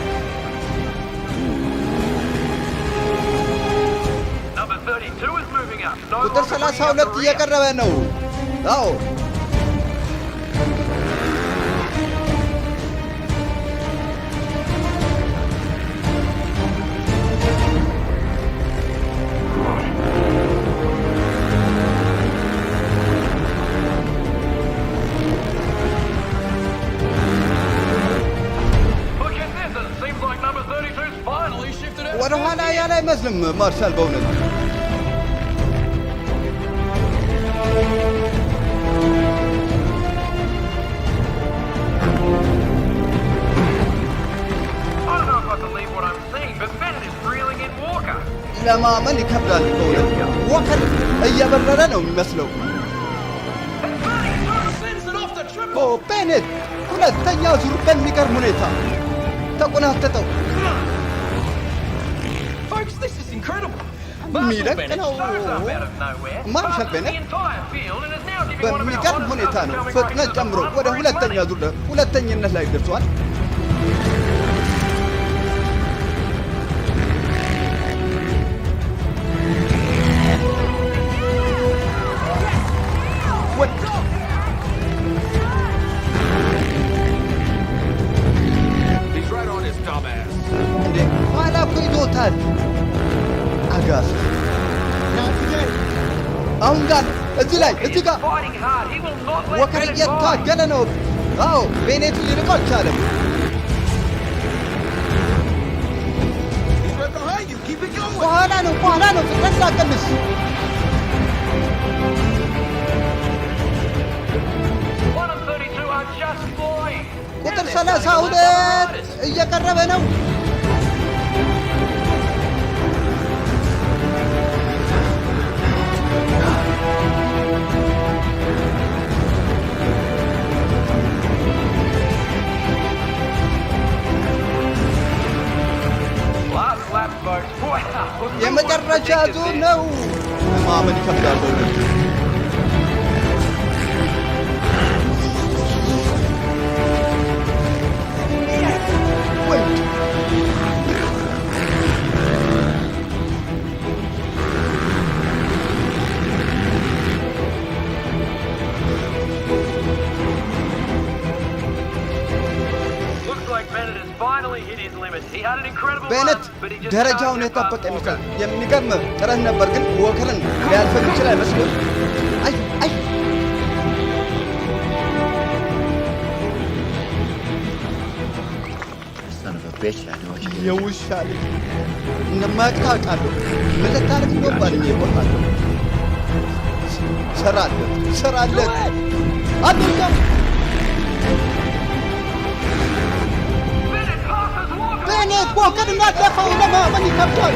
Number 32 is moving up. No ቁጥር longer bringing up 32 the rear. እየቀረበ ነው አዎ Look at this. It seems like number 32's finally shifted out. ወደ ኋላ ያለ አይመስልም ማርሻል በእውነት I don't know if I believe what I'm seeing, but Bennett is reeling in Walker. ለማመን ይከብዳል በእውነት ወከር እየበረረ ነው የሚመስለው ኦ ቤኔት ሁለተኛ ዙር በሚገርም ሁኔታ ተቆናጠጠው Folks, this is incredible. የሚደንቅ ነው Shows up out of nowhere. ማርሻል Passes ቤኔት the entire field and is now giving one of our በሚገርም hottest ሁኔታ ነው up-and-coming ፍጥነት racers ጨምሮ a run ወደ for his ሁለተኛ money. ዙር ሁለተኝነት ላይ ደርሷል He's right on his dumbass. እንዴ ኋላ እኮ ይዞታል አጋስ አሁን ጋር እዚህ ላይ እዚህ ጋር Fighting hard. He will not let ወከር Bennett by. እየታገለ ነው አዎ ቤኔቱ ሊርቀው አልቻለም በኋላ ነው ፍጥነት ላቀንስ One and 32 are just flying. ቁጥር 32 እየቀረበ ነው Last lap, folks. Wow. የመጨረሻ ዙር ነው ማመን ይከብዳል በእውነት ወይ Looks like Bennett has finally hit his limit. He had an incredible ቤኔት run, but he just ደረጃውን can't get past የጠበቀ Walker. ይመስላል የሚገርም ጥረት ነበር ግን ወከርን ሊያልፈው ይችላል አይመስልም አይ አይ Son of a bitch, I know what you የውሻ ልጅ እንደማያውቅ ታውቃለሁ ምን ልታደርግ እንደባልኝ ይቆጣለሁ ሰራለት አድርገው Bennett passes Walker. ቤኔት ወከር እንዳለፈው ለማመን ይከብዳል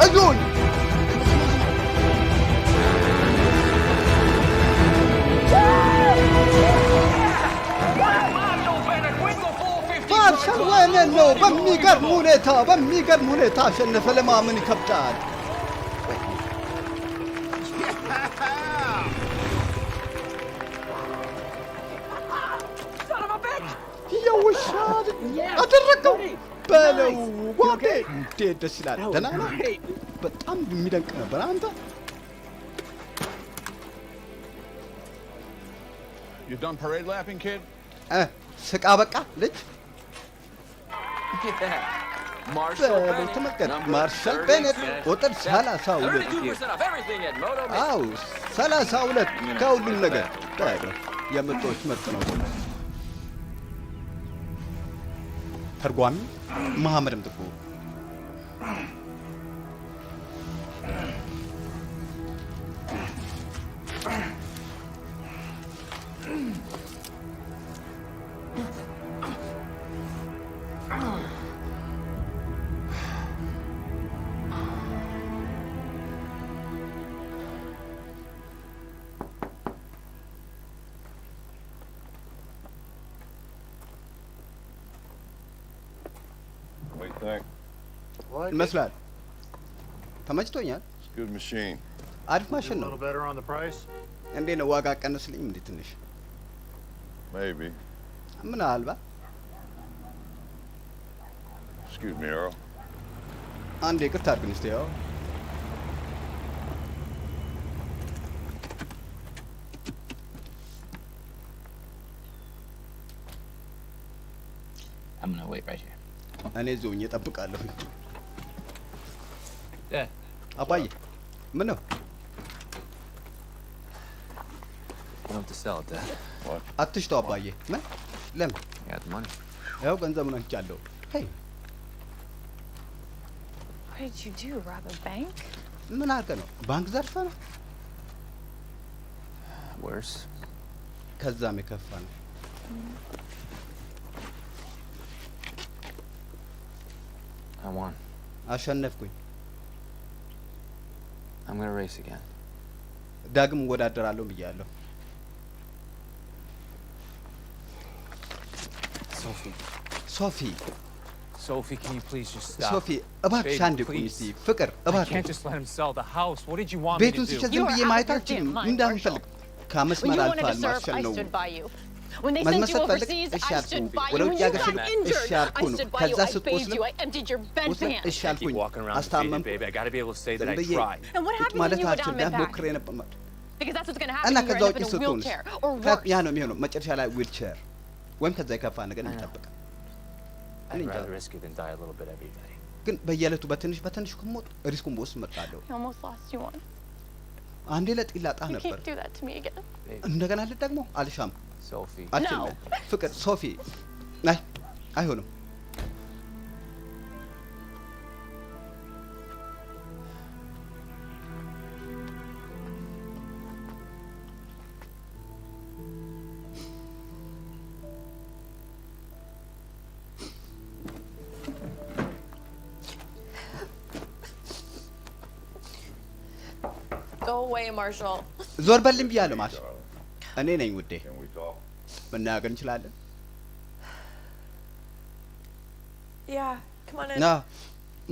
እዩን Marshall Bennett wins the 450. ማርሻል ወይኔን ነው በሚገርም ሁኔታ አሸነፈ ለማመን ይከብዳል Son of a bitch! የውሻ አደረገው በለው ጓዴ እንዴት ደስ ይላል ደህና ነው በጣም የሚደንቅ ነበር አንተ You done parade lapping, kid? ስቃ በቃ ልጅ Yeah. Marshall በለው Bennett, ተመልከት number ማርሻል 32. ቤኔት ቁጥር 32 32% of everything at Moto. አው 32 ከሁሉም ነገር በለው የምርጦች ምርጥ ነው ተርጓሚ መሐመድ ምትኩ What? ይመስላል ተመችቶኛል It's a good machine. አሪፍ ማሽን A ነው little better on the price? እንዴ ነው ዋጋ ቀንስልኝ እንዴ ትንሽ Maybe. ምናልባት Excuse me, Earl. አንዴ ይቅርታ አድርግኝ እስቲ ያው I'm gonna wait right here. እኔ እዚሁ ሆኜ እጠብቃለሁ Dad. አባዬ ምን ነው You don't have to sell it, Dad. What? አትሽተው አባዬ ምን ለምን You got the money. ያው ገንዘቡን አንቻለሁ ሄይ What did you do? Rob a bank? ምን አድርገህ ነው ባንክ ዘርፈህ ነው Worse. ከዛም የከፋ ነው I won. አሸነፍኩኝ I'm gonna race again. ዳግም እወዳደራለሁ ብያለሁ Sophie. Sophie. Sophie, can you please just stop? Sophie, እባክሽ አንድ ቁኝ እስቲ ፍቅር I እባክሽ can't just let him sell the house. What did you want me to ቤቱን do? ሲሸጥ ዝም ብዬ ማየት አልችልም እንዳንፈልግ ከመስመር አልፋል ማርሸል ነው መመስጠት ፈልግ እሺ አልኩኝ ወደ ውጭ ሀገር ስልክ እሺ አልኩ ነው ከዛ ስትወስድ እሺ አልኩኝ አስታመምኩ ዝም ብዬ ማለት አልችልም ሞክሬ ነበር እና ከዛ ውጭ ስትሆን ያ ነው የሚሆነው መጨረሻ ላይ ዊልቸር ወይም ከዛ የከፋ ነገር ይጠብቃል I'd rather risk it than die a little bit every day. ግን በየዕለቱ በትንሽ በትንሽ ከሞት ሪስኩን በውስጥ መጣለሁ I almost lost you once. አንዴ ለጢላጣ You ነበር can't do that to me again. እንደገና ልደግሞ አልሻም Sophie. አልችልም ፍቅር ሶፊ አይ አይሆንም Go away, Marshall. ዞር በልም ብያለሁ ማሽ እኔ ነኝ ውዴ Can we talk? መናገር እንችላለን Yeah, come on in. ና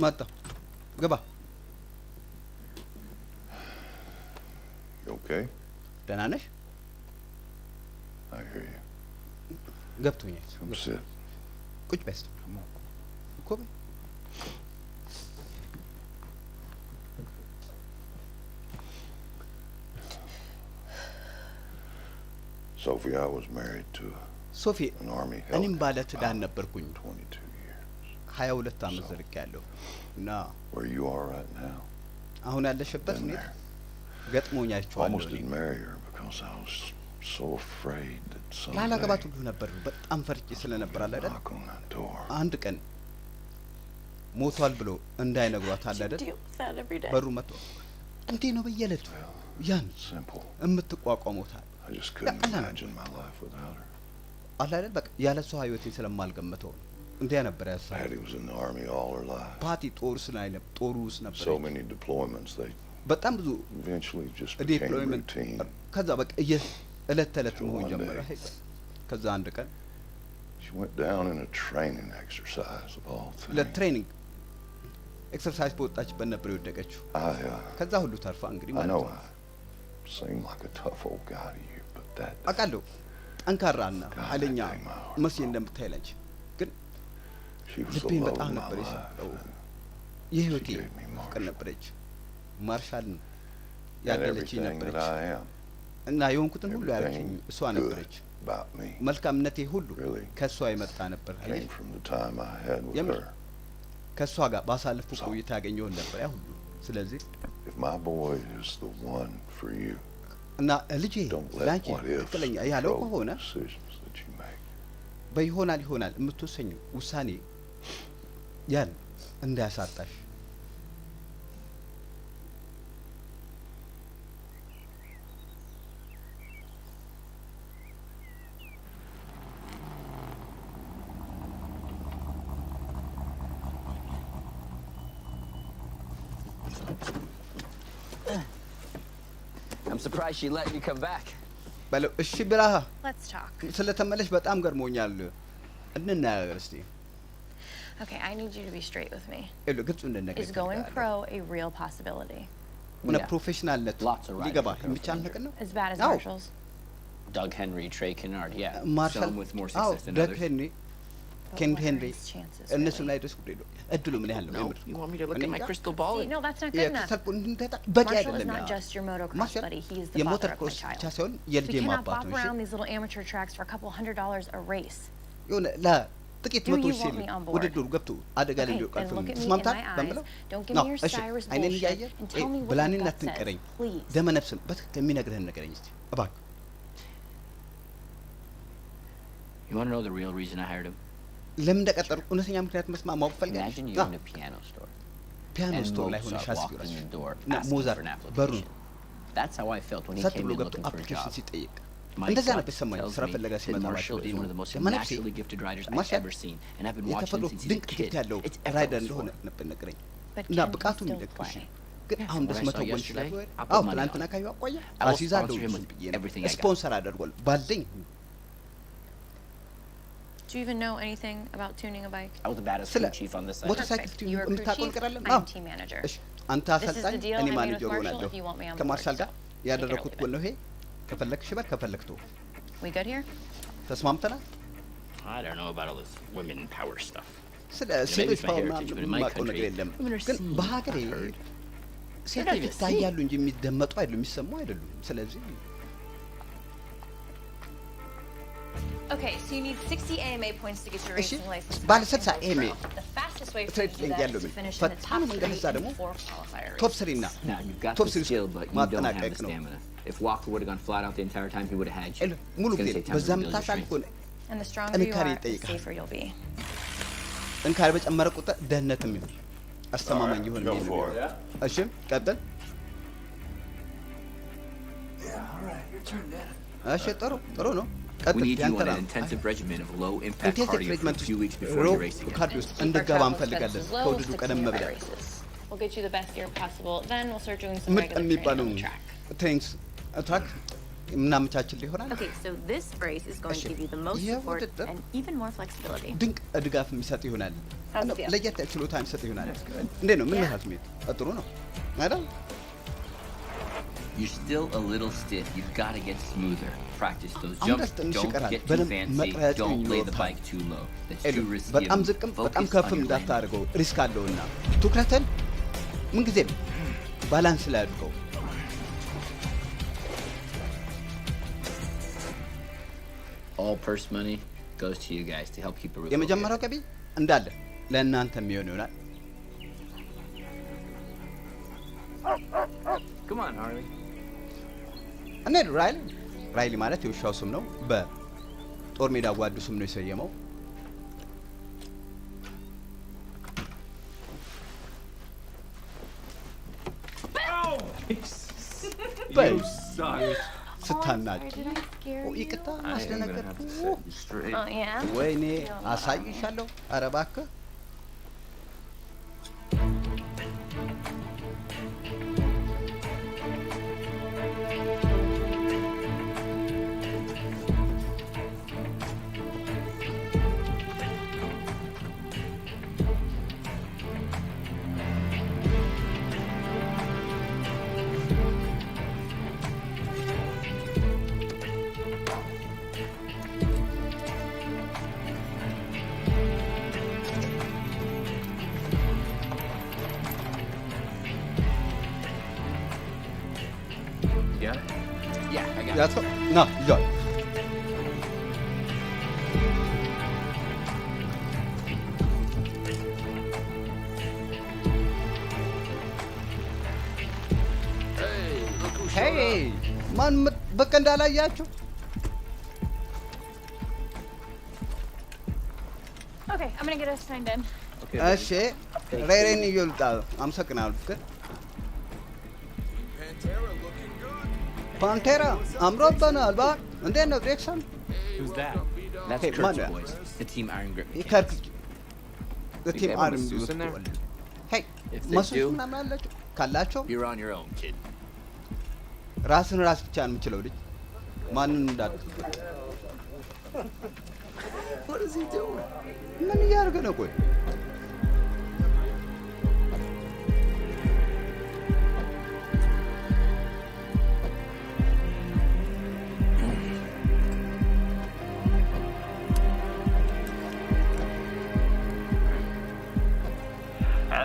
መጣ ግባ You okay? ደህና ነሽ I hear you. ገብቶኛል Come sit. ቁጭ በይ እስቲ እኮ በይ Sophie, I was married to ሶፊ an army እኔም ባለ helicopter ትዳር pilot ነበርኩኝ 22 years. 22 ዓመት ዘልቄያለሁ እና Where you are right now. አሁን ያለሽበት Been ሁኔታ there. ገጥሞኛችኋለሁ Almost didn't marry her because I was so afraid that ላላገባት someday ሁሉ ነበር በጣም ፈርጬ ስለነበር አለ አይደል knock on that door. አንድ ቀን ሞቷል ብሎ እንዳይነግሯት አለ አይደል Deal with that every day. በሩ መጥቶ እንዴ ነው በየዕለቱ ያን Simple. የምትቋቋሙታል I just couldn't Yeah, I know. imagine my life without her. አለ አይደል በቃ ያለ እሷ ህይወቴን ስለማልገምተው ነው እንዲያ ነበር ያሳየው Patty was in the army all her life. ፓቲ ጦር ስላይ ነበር ጦሩ ውስጥ ነበር So many deployments, they በጣም ብዙ eventually just became ዲፕሎይመንት routine. ከዛ በቃ እለት ተዕለት So መሆን one ጀመረ day- ከዛ አንድ ቀን She went down in a training exercise of all things. ለትሬኒንግ ኤክሰርሳይዝ በወጣችበት ነበር የወደቀችው ከዛ ሁሉ ተርፋ እንግዲህ I ማለት know ነው I seem like a tough old guy to you, but that አውቃለሁ ጠንካራና God, ኃይለኛ that day my heart መሲ broke. እንደምታይ ለንች ግን She was the ልቤን love በጣም of my ነበር life. የሰጠው የህይወቴ She gave me ፍቅር Marshall. ነበረች ማርሻልን And ያደለችኝ everything ነበረች that I am, እና የሆንኩትን ሁሉ ያለችኝ everything እሷ good ነበረች about me መልካምነቴ ሁሉ Really? ከእሷ የመጣ ነበር አለች came from the time I had with የምር her. ከእሷ ጋር ባሳለፉ ቆይታ ያገኘውን ነበር ያ ሁሉ ስለዚህ If my boy is the one for you, እና ልጄ don't let ለአንቺ what if ትክክለኛ ያለው control ከሆነ the decisions that you make. በይሆናል ይሆናል የምትወሰኙ ውሳኔ ያን እንዳያሳጣሽ I'm surprised she let you come back. በለው እሺ ብላህ Let's talk. ስለተመለሽ በጣም ገርሞኛል እንናገር እስቲ Okay, I need you to be straight with me. ግልጽ እንደነገር Is going pro a real possibility? ምን ፕሮፌሽናልነት ሊገባ የሚቻል ነገር ነው As bad as Marshall's? Doug Henry, Trey Kennard, yeah. Marshall, some with more success than Doug others. Henry, Ken Henry, እነሱ ላይ ደስ ጉዳይ ነው እድሉ ምን ያህል ነው You want me to look at my crystal ball? See, no, that's not good enough. በቂ Marshall is አይደለም not just your motocross buddy, he is the የሞተር father of my ክሮስ ብቻ child. ሳይሆን We የልጄም cannot አባት bop ነው around these little amateur tracks for a couple $100 a race. የሆነ ለጥቂት መቶች ሲል ውድድሩ ገብቶ አደጋ ላይ ሊወጣ ተስማምታል በምለው ነው እሺ አይኔን እያየ ብላኔን አትንቀረኝ ደመ ነፍስም በትክክል የሚነግርህን ንገረኝ እስቲ እባክህ You want to know the real reason I hired him? ለምን እንደቀጠሩ እውነተኛ ምክንያት መስማት ማወቅ ፈልጋለሁ Imagine you're in a piano store. ፒያኖ ስቶር ላይ ሆነሽ አስቢራሽ ሞዛርት በሩን That's how I felt when he ሰጥ came ብሎ in ገብቶ looking for a አፕሊኬሽን job. ሲጠይቅ My እንደዛ gut ነበር ሰማኝ tells ስራ me ፈለጋ that ሲመጣ Marshall is one of the most ደመነፍሴ naturally gifted riders I've ማርሻል ever seen, and I've been watching የተፈጥሮ him since he was ድንቅ a ፊት kid. ያለው It's ራይደር effortless እንደሆነ for him. ነበር ነገረኝ But እና can he ብቃቱ still የሚደግፍሽ play? ግን አሁን What ድረስ I saw መተወን yesterday, ይችላል I'll put አዎ money ትናንትና on it. ካዩ አቆየ I will አስይዛለሁ sponsor him with ብዬ everything I got. ስፖንሰር አደርጓል ባለኝ Do you even know anything about tuning a bike? I was the baddest ስለ crew chief on this side. ሞተርሳይክል Perfect. You are crew የምታውቀው chief, ነገር አለ I'm team manager. እሺ አንተ This is አሰልጣኝ the deal እኔ I made with ማኔጀር Marshall ሆናለሁ if you want me on board, ከማርሻል ጋር so ያደረኩት take it or ጎል ነው ይሄ ከፈለክሽ በር ከፈለክቶ We good here? ተስማምተናል I don't know about all this women power stuff. ስለ Maybe ሴቶች it's my ፓወር heritage, but in my የማውቀው ነገር country, የለም women are ግን seen, በሀገሬ not heard. ሴቶች ይታያሉ እንጂ የሚደመጡ አይደሉም የሚሰሙ አይደሉም ስለዚህ Okay, so you need 60 AMA points to get your እሺ racing license. ባለ back 60 in ኤምኤ Pro. The fastest way for you ትሬድ to do ሊንክ that ያለው is to finish in the ፈጣኑ top መንገድ 3 እዛ ደግሞ in 4 qualifier ቶፕ races. 3 እና Now you've got ቶፕ the 3 skill, but you don't have the ማጠናቀቅ ነው stamina. If Walker would have gone flat out the entire time, he would have had you. ሙሉ It's ጊዜ gonna take time በዛ to build your የምታሳልፍ strength. ሆነ And the stronger you ጥንካሬ are, the ይጠይቃል safer you'll be. ጥንካሬ በጨመረ ቁጥር ደህንነትም ይሁን አስተማማኝ ይሁን Go የሚል for ነው it. እሺ ቀጥል እሺ ጥሩ ነው We ቀጥል need you ያንተ on ነው an intensive regimen of low impact ኢንቴንሲቭ cardio for ትሪትመንት a few weeks before ሮ your race again. ካርድ ውስጥ Keep our እንድገባ travel እንፈልጋለን expenses low, ከውድዱ stick to ቀደም nearby ብለን races. We'll get you the best gear possible. Then we'll start doing some ምርጥ regular training on የሚባለው the track. ትሬኒንግስ ትራክ ምናመቻችል ይሆናል Okay, so this race is going to give you the most Yeah, support what did and even more flexibility. ድንቅ ድጋፍ የሚሰጥ ይሆናል How's it feel? ለየት ያለ ችሎታ የሚሰጥ ይሆናል እንዴት ነው ምን ያህል ስሜት ጥሩ ነው አይደል You're still a little stiff. You've got to get smoother. Practice those I'm jumps. just in Don't Chicago. get But too I'm fancy. not Don't lay the real bike too low. That's ኤሉ too risky. በጣም and ዝቅም በጣም focus ከፍም on your landing. እንዳታደርገው ሪስክ አለውና ትኩረትን ምን ጊዜም ባላንስ ላይ አድርገው All purse money goes to you guys to help keep it real. የመጀመሪያው ገቢ እንዳለ ለእናንተ የሚሆን ይሆናል Come on, Harley. እኔ ራይሊ ማለት የውሻው ስም ነው በጦር ሜዳ ጓዱ ስም ነው የሰየመው You suck. ስታናጭ Did I scare you? ይቅርታ I am gonna have to አስደነገጥኩ set you straight. Oh, yeah? ወይኔ አሳይሻለሁ ኧረ እባክህ You got it? Yeah, I got it. ያዝከው ና ይዟል ሄይ ማን በቃ እንዳላያችሁ Okay, I'm gonna get us signed in. እሺ ሬሬን ይልጣ አመሰግናለሁ ፍቅር ፓንቴራ አምሮብናል ባ እንዴት ነው ዴክሰን Who's that? That's Hey, Kurt's Manda. boys. The team Iron Grip. ከርክ Think ቲም they have a አርም masseuse in there? ሄይ If they ማሱስ do- ምናምን አላቸው ካላቸው You're on your own, kid. ራስን ራስ ብቻ ነው የምችለው ልጅ ማንን እንዳት What is he doing? ምን እያደረገ ነው ቆይ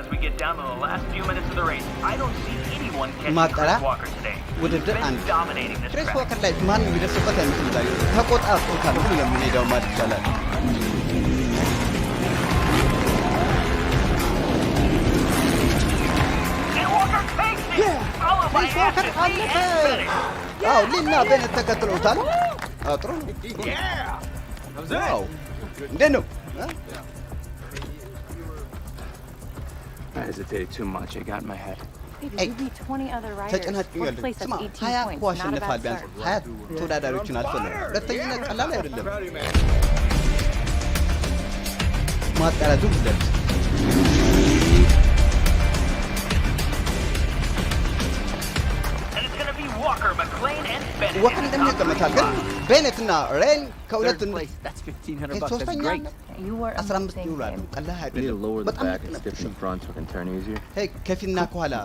as we get down to the last few minutes of the race. I don't see anyone catching Matara. Chris Walker today. ውድድር He's አንድ been dominating this ክሪስ track. ዋከር ላይ ማን የሚደርስበት አይመስልም። ዛሬ ተቆጣጥሮታል። ሁሉ የሚሄደው ማለት ይቻላል። And Walker takes it! Followed by ክሪስ ዋከር Ashton Lee አለፈ። and Bennett. አዎ ሊና ቤነት ተከትለውታል። አዎ ጥሩ ነው። ዋው እንዴት ነው? I hesitated too much. I got in my head. You beat 20 other riders. ተጨናጭኛለሁ። Fourth place, ስማ that's 18 20 points. እኮ Not a አሸንፋል። bad ቢያንስ start. 20 ተወዳዳሪዎችን አልፈለም። ሁለተኝነት ቀላል አይደለም። ማጣሪያ ዙር ሁለት And it's going to be Walker, McLean, and Bennett. ወከር እንደሚቀመጣል ግን ቤኔትና ሬን ከሁለት Third place. That's $1,500 bucks. That's ሶስተኛ great. You were 15 amazing, ዶላር ነው። Sam. ቀላል We need to አይደለም። lower the በጣም back and stiffen the front so it can turn easier. ሄይ ከፊትና ከኋላ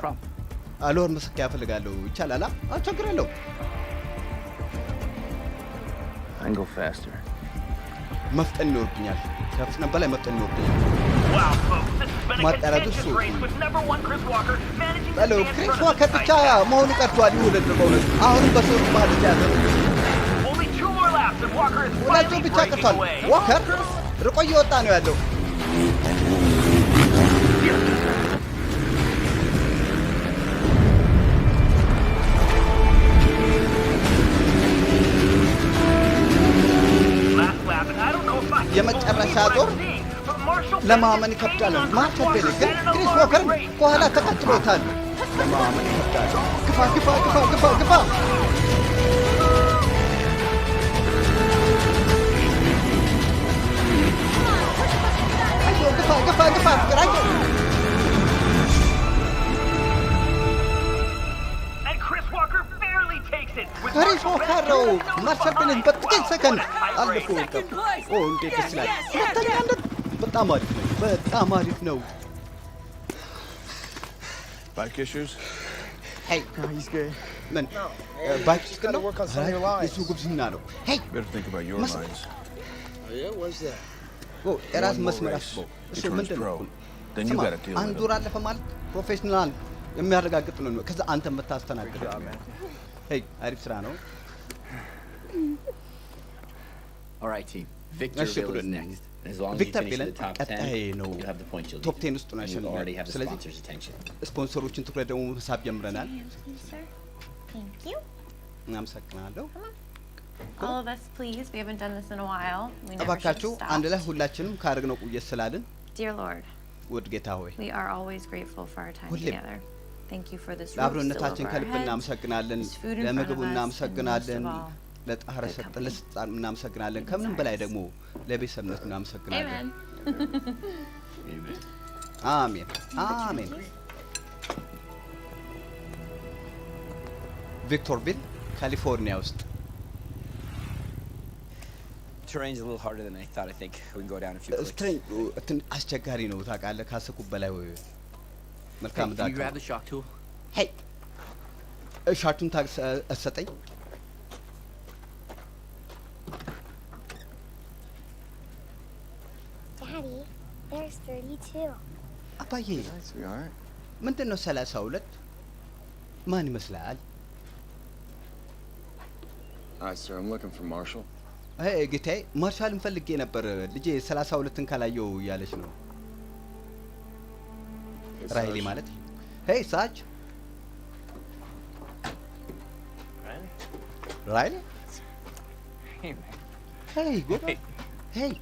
አሎር መስኪያ እፈልጋለሁ። ይቻላል? አዎ ችግር የለውም። I can go faster. መፍጠን ይኖርብኛል። ከፍጥነት በላይ መፍጠን ይኖርብኛል። Wow, folks, this has been a ማጣሪያ contentious ዙር race with number 1 Chris Walker managing to ሄሎ stay in ክሪስ front of ዋከር the ብቻ title. መሆኑ ቀርቷል። ይውደድ በእውነት አሁንም በሰው ባህል ያዘ Only 2 more laps and Walker is ሁለቱ finally ብቻ breaking ቀርቷል። away. ዋከር ርቆ እየወጣ ነው ያለው። Last lap, and I don't know if I can የመጨረሻ believe ጦር what I'm seeing, but Marshall ለማመን Bennett is ይከብዳል። hanging on Chris ማርሻል Walker ቤኔት ግን and ክሪስ another ዋከርን race. ከኋላ ተከትሎታል። ለማመን ይከብዳል። ግፋ ግፋ ግፋ ግፋ ግፋ አይዞህ ግፋ ግፋ ግፋ ፍቅር አይዞህ And Chris Walker barely takes it. With ክሪስ Marshall ዋከር Bennett ነው two minutes ማርሻል ቤኔት behind. በጥቂት Wow, ሰከንድ what a tight አለፈ። race. ኦ እንዴት ደስ ይላል። ሁለተኛነት በጣም አሪፍ ነው። በጣም አሪፍ ነው። Bike issues? ሄይ No, he's good. ምን No, ባይክ just ችግር gotta ነው? work on some of your lines. የሱ ጉብዝና ነው። ሄይ Better think about your Must- lines. Oh, yeah? What's that? የራስ One more መስመር race. አስበው። He እሱ turns ምንድን ነው? pro. Then you ስማ gotta deal አንድ with ወር him. አለፈ ማለት ፕሮፌሽናል የሚያረጋግጥ ነው። ከዛ አንተ የምታስተናግድ ሄይ አሪፍ ስራ ነው። All right, team. Victor Let's Bill put is it next. And as long as you Victor finish in Bill the top 10, ቀጣይ ነው። you'll have the points you'll ቶፕ need. 10 ውስጥ ነው And you ያሸንፋል። already have the ስለዚህ sponsors' attention. ስፖንሰሮችን ትኩረት ደግሞ መሳብ ጀምረናል። Please, sir. Thank you. እናመሰግናለሁ። All of us, please. We haven't done this in a while. We never should እባካችሁ have አንድ ላይ stopped. ሁላችንም ካደረግነው ቆየት ስላልን Dear Lord, ውድ ጌታ ሆይ we are always grateful for our time ሁሌም together. Thank you for this roof still over ለአብሮነታችን our ከልብ heads, እናመሰግናለን። this food in front ለምግቡ of us, and most እናመሰግናለን። of all, ለጣረ the ሰጥ company. ለስልጣን እናመሰግናለን። ከምንም በላይ ደግሞ ለቤተሰብነት እናመሰግናለን። Amen. Amen. አሜን አሜን። ቪክቶር ቪል ካሊፎርኒያ ውስጥ Terrain's a little harder than I thought. I think we can go down a few clicks. ስትሬን አስቸጋሪ ነው ታውቃለህ። ካሰብኩት በላይ ወይ መልካም Hey, can you grab ዳታ the shock tool? ሄይ ሻርቱን ታክስ እሰጠኝ። Daddy, there's 32. አባዬ Sweetheart. ምንድን ነው 32 ማን ይመስላል? All right, sir. I'm looking for Marshall. ጌታዬ ማርሻልን ፈልጌ ነበር። ልጄ 32ን ካላየው እያለች ነው። ራይሊ ማለት ሄይ ሳች ራይሊ Hey, man. ሄይ ጎባ ሄይ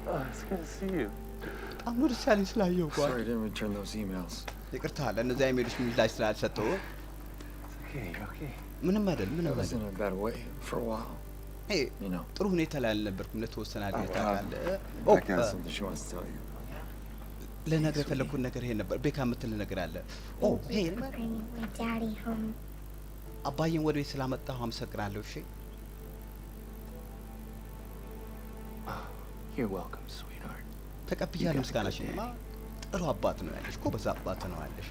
It's good to see you. በጣም ነው ደስ ያለኝ ስላየው ጓ Sorry I didn't return those emails. ይቅርታ ለእነዚያ ኢሜሎች ምላሽ ስላልሰጠው። Okay, you're okay. ምንም አይደል I ምንም was አይደል። in a bad way for a while. ሄይ You know. ጥሩ ሁኔታ ላይ አልነበርኩም ለተወሰነ አድርገህ ታውቃለህ። Becca has something she wants to tell you. ለነገር የፈለኩት ነገር ይሄን ነበር። ቤካ የምትል ነገር አለ። ኦ ሄይ Bringing my daddy home. አባዬን ወደ ቤት ስላመጣሁ አመሰግናለሁ። እሺ You're welcome, sweetheart. ተቀብያለሁ ምስጋናሽንማ። ጥሩ አባት ነው ያለሽ እኮ በዛ አባት ነው ያለሽ።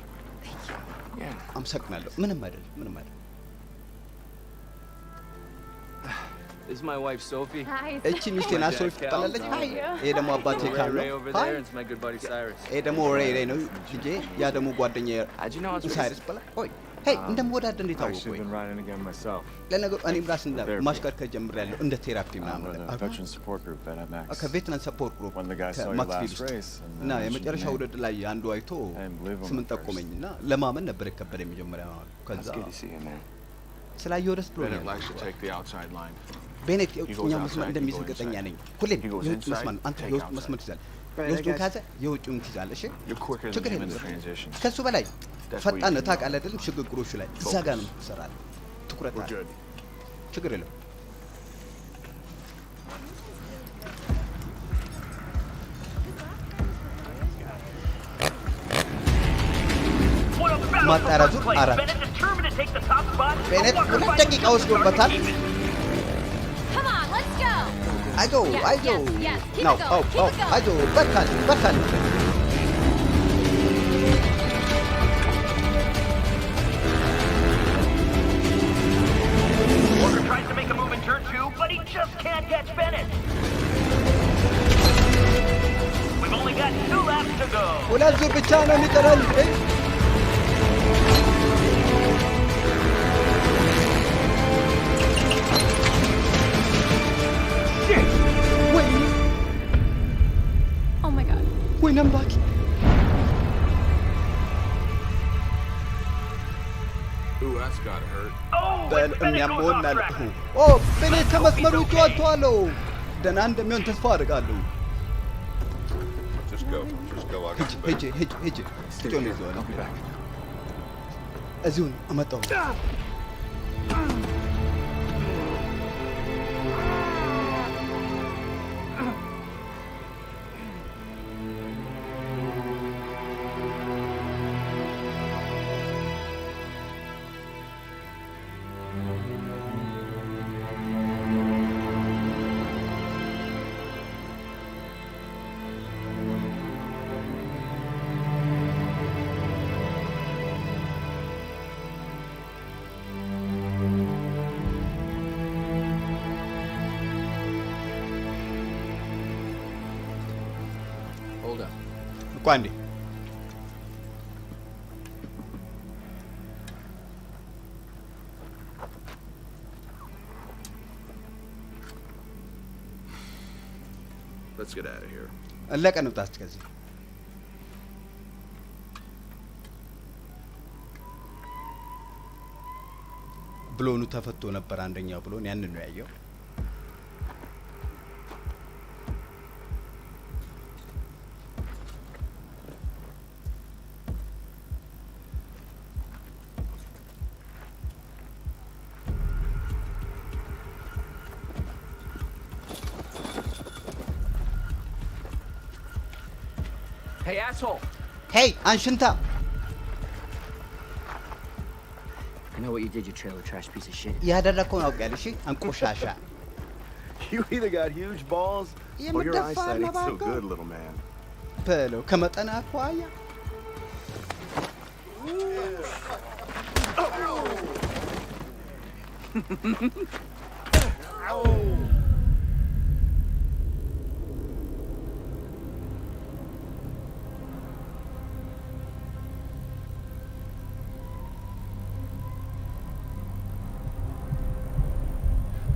Yeah. አመሰግናለሁ። ምንም አይደል ምንም አይደል። This is my wife, Sophie. Hi. እቺ ሚስቴ ናት ሶፊ ትባላለች። ሃይ ይሄ ደግሞ አባቴ ካል Ray ነው። over ሃይ there, and it's my good buddy Cyrus. ይሄ ደግሞ ሬ ነው ልጄ። ያ ደግሞ ጓደኛዬ How'd you know I was ሳይረስ ይባላል። ኦይ ሄይ እንደምወዳደር እንዴት I've አወቁ? actually been riding again myself. ለነገሩ እኔም ራስ እንደ ማሽከርከር ጀምሬያለሁ እንደ ቴራፒ I'm ምናምን with a veteran support group at MX. ከቬትናን ሰፖርት ግሩፕ When the guy saw your ከማክስፊልድ last ውስጥ race and እና mentioned የመጨረሻ your name. ውድድር ላይ አንዱ አይቶ I didn't believe him ስምን at first. ጠቆመኝና ለማመን ነበር የከበደኝ መጀመሪያ። ከዛ It's good to see you, man. ስላየሁ ደስ Bennett ብሎኛል። likes to take the outside line. ቤኔት He goes የውጭኛው መስመር outside, እንደሚይዝ you go እርግጠኛ inside. ነኝ። ሁሌም He goes የውጭ inside, መስመር አንተ take የውስጥ outside. መስመር ትይዛለህ። Right, I የውስጡን got ካዘ የውጭውን ትይዛለህ። እሺ You're quicker ችግር than him in the የለም። transitions. ከሱ በላይ That's ፈጣን what you do. ታውቃለህ አይደል? ሽግግሮቹ ላይ እዛ ጋር ነው ትሰራለህ። ትኩረት We're አለ። good. ችግር የለም። ማጣሪያ ዙር አራት ቤኔት ሁለት ደቂቃ ወስዶበታል። Come on, let's go. አይዞ Yes, አይዞ yes, yes. Keep ነው it going, keep it going. አይዞ በርታል በርታል Walker tries to make a move in turn 2, but he just can't catch Bennett. We've only got 2 laps to go. ሁለት ዙር ብቻ ነው የሚቀረን። ወይ Oh my god. ወይኔ አምላኬ Ooh, that's gotta hurt. Oh, በል it's Bennett goes የሚያመውን off አለ። track. ኦ ቤኔት ከመስመሩ ውጭ ወጥቷለሁ። ደህና እንደሚሆን ተስፋ አድርጋለሁ። Just go. Just go. I got you, ሂጂ baby. ሂጂ ሂጂ ስጮን ይዘዋል። I'll be back. እዚሁን አመጣው። Hold up. እኮ አንዴ Let's get out of here. ለቀን ውጣ እስኪ ከዚህ ብሎኑ ተፈቶ ነበር አንደኛው ብሎን ያንን ነው ያየው። Hey, asshole! ሄይ አንሽንታ I know what you did, you trailer trash piece of shit. ያደረከውን አውቄያለሁ። እሺ አንቆሻሻ You either got huge balls or your የምደፋ eyesight ain't so ነባጋ good, little man. በለው ከመጠን አኳያ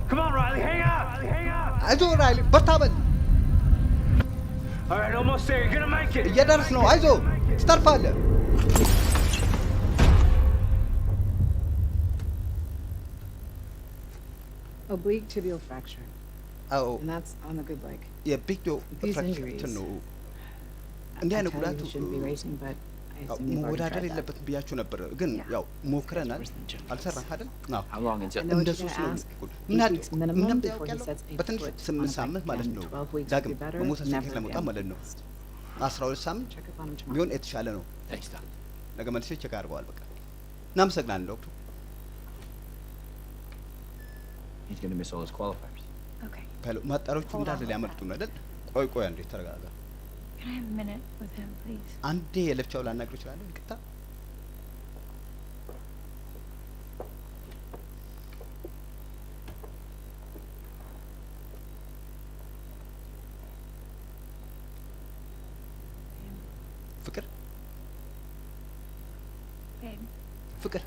Come on, Riley, hang out. Hang out. አይዞህ ራይሊ በርታ በል። All right, almost there. You're gonna make it. እየደረስ ነው። አይዞህ ትተርፋለህ። Oblique tibial fracture. አዎ And that's on the good leg. የቢግ ዶ These ፍራክቸር injuries. ነው። I እንዲህ አይነት tell you ጉዳቱ you shouldn't be racing, but I ያው assume you've already መወዳደር tried that. የለበትም ብያችሁ ነበር፣ ግን Yeah. ያው ሞክረናል። Worse than gym. አልሰራም አይደል? አዎ How long is I it? know what እንደ you're ሶስት gonna ነው። ask. ምን 8 አለ weeks minimum ምንም before he ያውቃለሁ። sets a በትንሽ foot 8 on ሳምንት bike, ማለት and ነው 12 weeks ዳግም would be better, በሞተር ሳይክል never ለመውጣት again. ማለት ነው። 12 ሳምንት Check up on him tomorrow. ቢሆን የተሻለ ነው። Thanks, Doc. ነገ መልሼ ቼክ አድርገዋል። በቃ እናመሰግናለን ዶክተር። He's gonna miss all his qualifiers. Okay. ማጣሪያዎቹ Hold እንዳለ on. ሊያመልጡ ነው አይደል? ቆይ ቆይ አንዴ ተረጋጋ። Can I have a minute with him, please? አንዴ የለብቻው ላናግረው እችላለሁ? ይቅርታ። babe? ፍቅር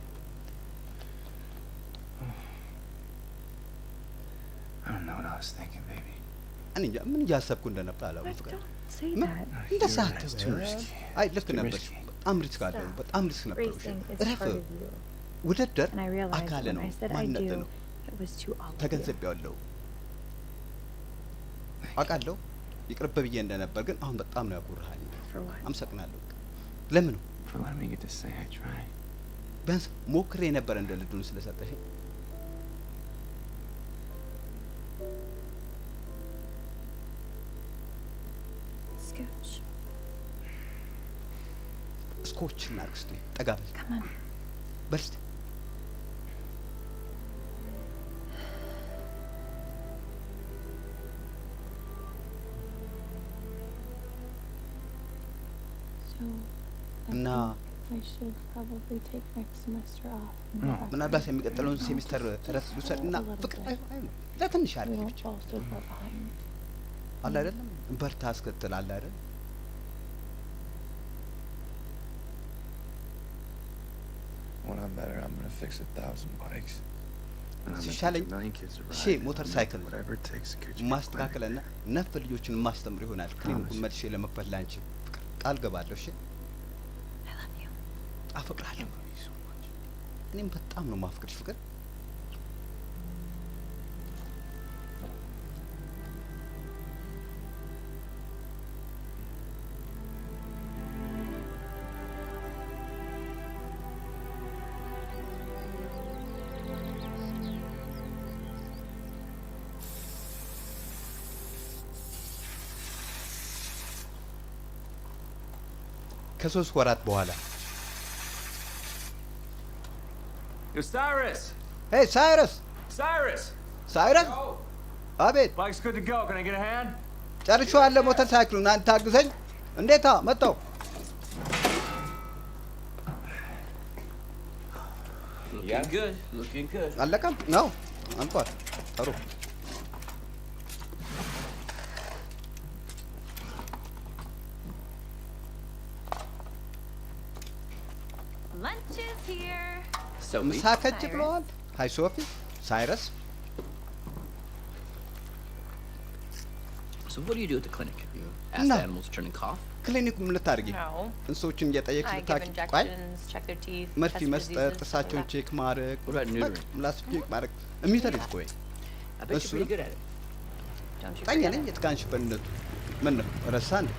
I don't know what I was thinking, baby. እኔ እንጃ ምን እያሰብኩ እንደነበር አላውቅም። ፍቅር Say that. እንደዛ አይ ልክ ነበር። በጣም ሪስክ አለው። በጣም ሪስክ ነበር። Racing is እረፍ። part of you. ውድድር And I realized አካል when ነው፣ I said I ማንነት do, ነው። it was too obvious. ተገንዝቤዋለሁ። አውቃለሁ ይቅርብ ብዬ እንደነበር ግን አሁን በጣም ነው ያኮራኸኝ። For what? አመሰግናለሁ። ለምን For letting me get to say I tried. ቢያንስ ሞክሬ ነበር እንደ ልዱን ስለሰጠሽኝ። Scooch. ስኮች እናድርግ እስኪ። ጠጋ በል Come on. በል እስኪ። So, እና I should probably take next semester off. ምናልባት የሚቀጥለውን ሴሚስተር እረፍት ልውሰድ እና ፍቅር ለትንሽ We አድርጊ won't ብቻ fall so far behind. አለ አይደለም በርታ አስከትል አለ አይደል When I'm better, I'm gonna fix 1,000 bikes. And I'm gonna ሲሻለኝ teach 1,000,000 kids to ride. ሺህ ሞተር ሳይክል Whatever it takes to get you. ማስተካከልና ነፍ ልጆችን ማስተምር ይሆናል። ክሊኒኩን መልሼ ለመክፈል ላንቺ ፍቅር ቃል ገባለሁ። እሺ I love you. አፈቅራለሁ። እኔም በጣም ነው ማፍቅርሽ ፍቅር። ከ3 ወራት በኋላ Yo, Cyrus! ሄይ ሳይረስ Cyrus! ሳይረስ Yo! አቤት Bike's good to go. Can I get a hand? ጨርሼዋለሁ ሞተር ሳይክሉን አንተ ታግዘኝ እንዴታ መጣው Looking good. Looking good. አለቀም ነው አንኳር ጥሩ Lunch is here. Sophie. ምሳ ከች ብለዋል ሃይ ሶፊ ሳይረስ So what do you do at the clinic? You ask No. the animals to turn and cough? ክሊኒኩ ምን ልታደርጊ No. እንስሶችን እየጠየቅሽ I give ልታቂ ቆይ injections, check their teeth, መርፌ test መስጠት diseases, ጥርሳቸውን stuff like ቼክ ማድረግ What about neutering? ምላስ ቼክ ማድረግ የሚተርጅ ቆይ I bet That's you're pretty true. good at it. that. Don't you ጠኛ forget ነኝ it. የትካንሽበነቱ ምን ነው ረሳ እንዴ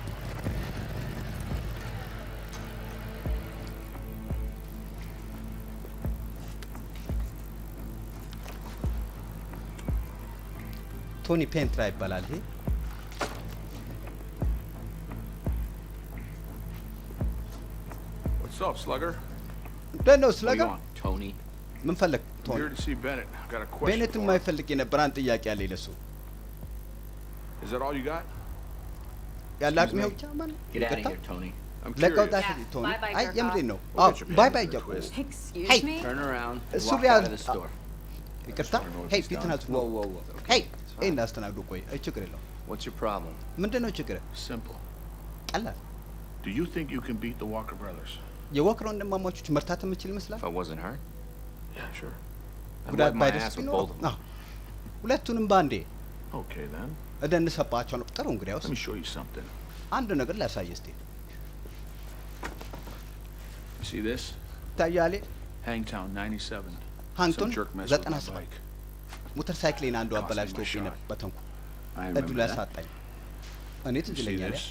ቶኒ ፔንትራ ይባላል ይሄ What's up, Slugger? እንደት ነው What do ስለጋ you want, Tony? ምን ፈለግ I'm ቶኒ here to see Bennett. I've got a question. ቤኔት for him. የማይፈልግ የነበር አንድ ጥያቄ አለ ለሱ Is that all you got? ያለ አቅሜ ብቻ ማለት Get out of here, Tony. I'm ለቀው curious. ታሽ ቶኒ bye-bye, አይ jerk የምሬን ነው We'll አዎ get your ባይ pants ባይ in a ጀቁ twist. Excuse Hey. me? Turn around. እሱ Walk ሊያዝ out of the store. ይቅርታ ሄይ ፊትን አዝ Whoa, whoa, whoa. ሄይ ይሄን እንዳስተናግዱ ቆይ አይ ችግር የለው What's your problem? ምንድን ነው ችግር Simple. ቀላል Do you think you can beat the Walker brothers? የወክሮ ወንድማማቾች መርታት የምችል ይመስላል If I wasn't hurt, Yeah, sure. I'd ጉዳት wipe my ባይደርስ ass with ቢኖር both of them. አዎ ሁለቱንም ባንዴ Okay, then. እደንሰባቸው ነው ጥሩ እንግዲያውስ Let me show you something. አንድ ነገር ላሳይ እስቲ You see this? ታያሌ Hangtown 97. ሃንግቶን Some jerk messed with my 97 bike. ሞተር ሳይክሌን አንዱ Cost me አበላሽቶብኝ my ነበር በተንኩ I እድሉ remember that. ያሳጣኝ እኔ You ትዝ see ይለኛል this?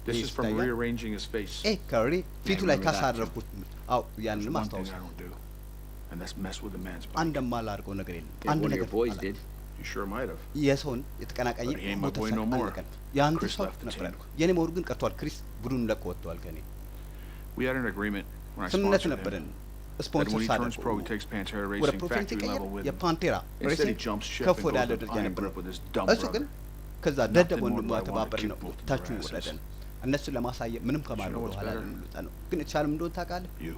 This is from ይታያል? rearranging his face. ከሪ ፊቱ ላይ remember that, ካሳረፍኩት አው There's ያንንም one thing አስታውስ I don't do, and that's mess with a man's bike. አንደማላርገው ነገር የለም Yeah, አንድ one of ነገር your boys አላደርግም። did. You sure might have. የሰውን የተቀናቃኝ But he ain't my ሞተር boy no ሳይክል more. አለቀን የአንዱ Chris ሰው left the ነበር team. ያልኩት የኔ መውሩ ግን ቀርቷል ክሪስ ቡድኑን ለቆ ወጥቷል ከኔ We had an agreement when I ስምምነት sponsored ነበረን him. That ስፖንሰር when he turns pro, he ሳደርገው takes Pantera ወደ Racing ፕሮፌን factory ሲቀየር level with him. የፓንቴራ Instead, he ሬሲንግ jumps ship ከፍ and ወዳለ goes to ደረጃ Iron ነበር Grip with his dumb እሱ ግን brother. ከዛ Nothing ደደብ more ወንድሟ than I want to ተባበረ kick ነው both of ታችሁ their asses. ወረደን እነሱን ለማሳየት ምንም ከማድረግ You know what's በኋላ better? ልንወጣ ነው ግን የተሻለም እንደሆነ ታውቃለህ You.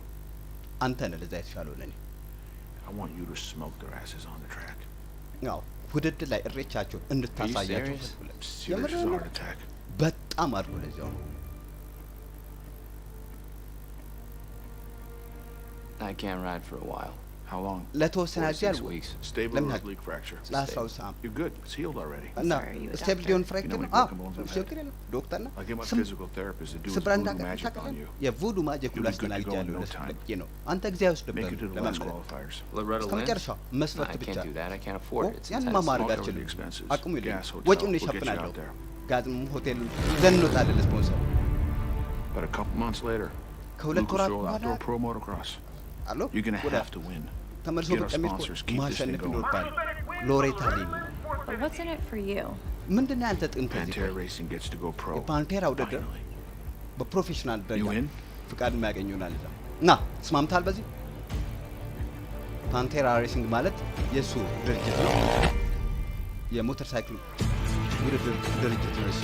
አንተ ነህ ለዛ የተሻለው ለኔ I want you to smoke their asses on the track. ያው ውድድር ላይ እሬቻቸውን እንድታሳያቸው serious? ፈልጉ። Serious የምር as a ነው። heart attack. በጣም አድርጎ ለዚያው ነው I can't ride for a while. How long? ለተወሰነ 4 to ጊዜ 6 አልኩ weeks. Stable Let me- oblique fracture. ለ12 ሰዓት You're good. It's healed already. እና Sorry, you a ስቴብል doctor? ሊሆን ፍራክቸር You know ነው we አዎ broken bones in ችግር የለም ዶክተር ነው I get my ስም physical therapist to do his ስብራ voodoo magic on እንዳቀ you. የቮዱ ማጂክ ሁሉ You'll be good to go in አስተናግጃለሁ no ደስ time. ብዬ ነው አንተ ጊዜ አይወስድብህም Make it to the last ለመመለስ qualifiers. Loretta እስከ Lynn? መጨረሻው መስፈርት I ብቻ can't do that. I can't afford it. It's ያን intense. ማማረግ I'll cover አልችልም the expenses. አቅሙ የለኝም Gas, hotel, ወጪውን we'll get you ይሸፍናለሁ out there. ጋዝም ሆቴል ይዘን እንወጣለን ለስፖንሰር But a couple months later, ከሁለት Lucas ወራት Oil በኋላ Outdoor Pro Motocross. አሎ You're gonna ወደ have to win. ተመልሶ Get our በቀሚስ sponsors, keep this ማሸነፍ thing going. ይኖርባል ሎሬታ ሊን But what's in it for you? ምንድን ነው ያንተ ጥቅም ከዚህ Pantera Racing gets to go pro. የፓንቴራ ውድድር Finally. በፕሮፌሽናል You ደረጃ in? ፍቃድ የሚያገኙ ይሆናል እዛ እና ተስማምታል በዚህ ፓንቴራ ሬሲንግ ማለት የእሱ ድርጅት ነው የሞተር ሳይክል ውድድር ድርጅት ነው እሱ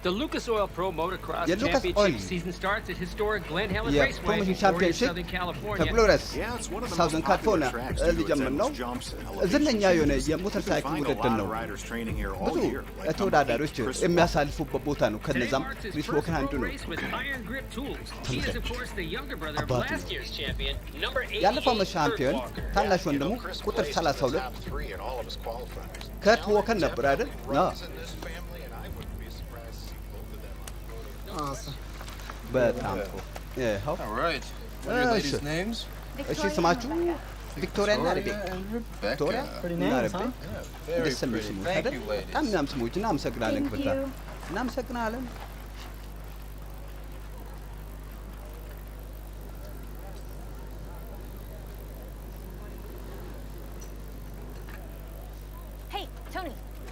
The Lucas Oil Pro Motocross Yeah, Lucas Championship Oil. season starts at historic Glen Helen Yeah, Raceway Promotion in Florida, Championship Southern California. ከፍሎረስ Yeah, it's one of the ሳውዘን most popular ካሊፎርኒያ tracks due to its ሊጀምር ነው endless jumps and elevation ዝነኛ የሆነ changes. የሞተር You can ሳይክል find a ውድድር lot ነው of riders training here all ብዙ year, like ተወዳዳሪዎች Chris Walker. የሚያሳልፉበት ቦታ ነው Today ከነዛም marks his ክሪስ first ዎከር አንዱ pro ነው race with Iron Grip Tools. He is, of course, the younger brother of አባቱ last year's champion, number 88, ያለፈው ዓመት ሻምፒዮን Kurt Walker. ታናሽ ወንድሙ ቁጥር 32 ከርት ዎከር ነበር አይደል በጣም ይኸው All right. What are your ladies' names? እሺ ስማችሁ ቪክቶሪያ እና ሬቤካ and Rebecca. ቪክቶሪያ እና ሬቤካ Very ደስ የሚል pretty. ስሞች Thank አይደል you, ladies. በጣም የሚያም ስሞች እናመሰግናለን Thank ክፍታ you. እናመሰግናለን Hey, Tony.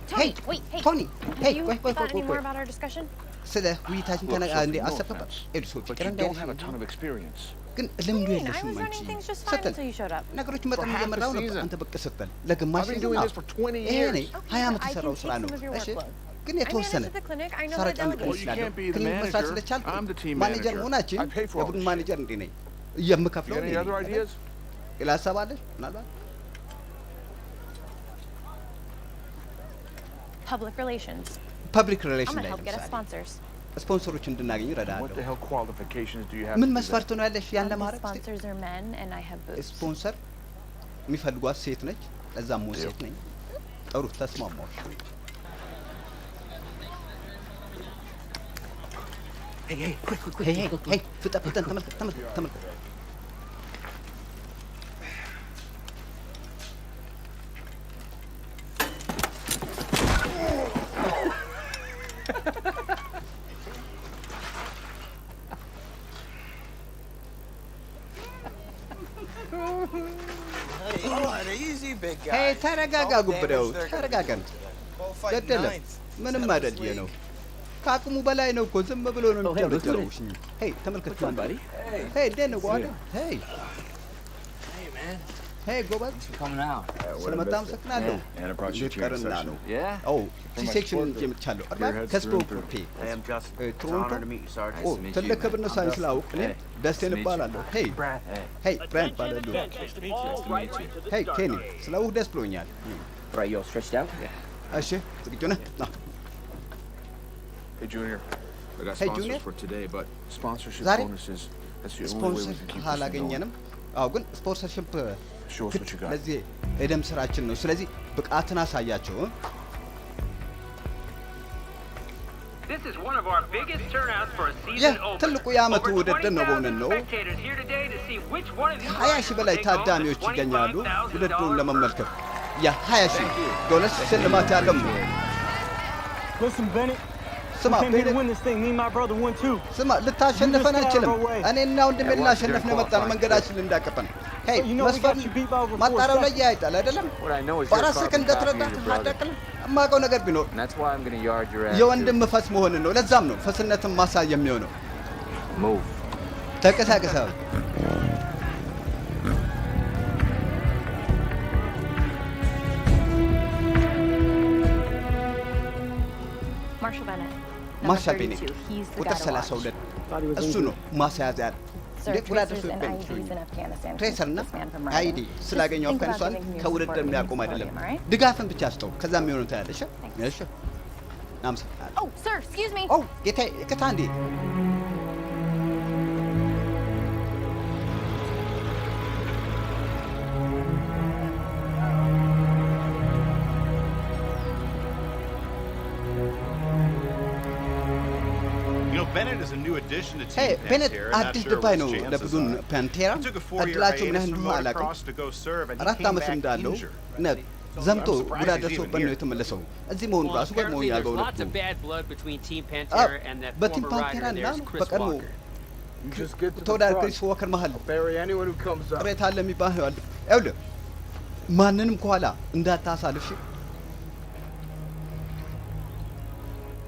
Hey, wait, hey. Tony. Hey, Have you wait, thought any more wait. about our discussion? ስለ ውይይታችን Look, Sophie, እንዴ no አሰብከበት offense, ኤድሶ but ፍቅር you እንዳይልሽ don't have a ton of experience. ግን What do ልምዱ you mean? I የለሽም was አንቺ running things just fine ስትል until you showed up. ነገሮች መጠን For half the እየመራው ነበር season. አንተ ብቅ ስትል ለግማሽ I've been ሲዝን doing ነው this for 20 ይሄ እኔ years. 20 ዓመት I can የሰራው take ስራ ነው some of your እሺ workload. ግን I የተወሰነ manage the clinic. I know ሰራ how to ጨምቅ delegate. Well, you can't be the ክሊኒክ መስራት manager. ስለቻልኩ I'm the team ማኔጀር manager. መሆናችን I pay for all የቡድን this ማኔጀር shit. እንዴ ነኝ You የምከፍለው got any other ideas? ሌላ ሀሳብ አለሽ ምናልባት Public relations. ፐብሊክ I'm ሪሌሽን gonna ላይ help get us ለምሳሌ sponsors. ስፖንሰሮች እንድናገኝ What the እረዳለሁ hell qualifications do you have? ምን to do መስፈርት that? ነው ያለሽ ያን The ለማድረግ sponsors are men, and I have boobs. ስፖንሰር የሚፈልጓት ሴት ነች ለዛም ሞ ሴት ነኝ ጥሩ ተስማማዎች Hey, quick. ሄይ ፍጠን ተመልከት Easy, big guy. ሄይ ተረጋጋ ጉብደው ተረጋጋን ገደለም ምንም አይደል ነው ከአቅሙ በላይ ነው እኮ ዝም ብሎ ነው የሚጨረጨረው ሄይ ተመልከት ማን ሄይ ደን ጓዳ ሄይ ሄይ ጎበዝ Coming out. ስለመጣ አመሰግናለሁ And I brought you to your ልቀርና ነው Yeah? ኦ ሲ ሴክሽን ጀምቻለሁ አርባ ከስፖርት ፖርቴ Hey, I'm Justin. It's an ቶሮንቶ honor to meet you, Sergeant. ኦ ትልቅ ክብር ነው ሳይንስ ላውቅ እኔ ደስቴን እባላለሁ ሄይ Brad. ሄይ ብራንድ ባላለሁ ሄይ ኬኒ ስለ ውህ ደስ ብሎኛል Right, you all stretched out? እሺ ዝግጁ ነህ ና Hey, Junior. I got Hey, sponsors Junior. for today, but sponsorship ዛሬ bonuses. That's the only way we ስፖንሰር can keep this thing going. አላገኘንም አዎ ግን ስፖንሰርሽፕ Show us what you got. ለዚህ የደም ስራችን ነው ስለዚህ ብቃትን አሳያቸው This is one of our biggest turnouts for a ይህ season opener. ትልቁ የዓመቱ Over ውድድር ነው በእውነት 20,000 ነው spectators here today to see which one of these ሀያ riders ሺህ will በላይ take home the ታዳሚዎች ይገኛሉ ውድድሩን $25,000 ለመመልከት የ20 ሺህ ዶላር ሽልማት ያለው Listen, Bennett. ስማ We came here to win this thing. Me and my brother won too. ስማ ልታሸንፈን You just got አይችልም out of our way. እኔና ወንድሜ ልናሸንፍ ነው የመጣነው መንገዳችን ልንዳቀፈን ሄይ But you know we መስፈር got you beat by over 4 ማጣሪያው ላይ seconds. ያይጣል አይደለም What I know is you're በአራት carbon ሰከንድ copy of እንደተረዳህ your brother. አዳቅልም የማውቀው ነገር ቢኖር And that's why I'm gonna yard your ass. የወንድም ፈስ መሆንን ነው ለዛም ነው ፈስነትን ማሳይ የሚሆነው too. Move. ተንቀሳቀሰ Marshall Bennett. ማርሻል ቤኔት ቁጥር 32 እሱ ነው ማስያዝ ያለ እንዴት ጉዳደሱ ትሬሰርና አይዲ ስላገኘው አፍጋኒስታን ከውድድር የሚያቆም አይደለም ድጋፍን ብቻ አስተው ከዛ የሚሆነው ታያለሽ እሺ ናምሳ Oh, sir, excuse me. Oh, get Andy. Bennett is a new addition to Team Hey, Bennett Pantera. አዲስ ድባይ ነው ለቡድን ፓንቴራ እድላቸው ምን እንደሆነ አላውቅም 4 ዓመት እንዳለው ዘምቶ ጉዳት ደርሶበት ነው የተመለሰው እዚህ መሆኑ ራሱ ገርሞ ያገው ነው በቲም ፓንቴራ እና በቀድሞ ተወዳዳሪ ክሪስ ዋከር መሀል ቅሬታ አለ የሚባል ይኸውልህ ማንንም ከኋላ እንዳታሳልፍ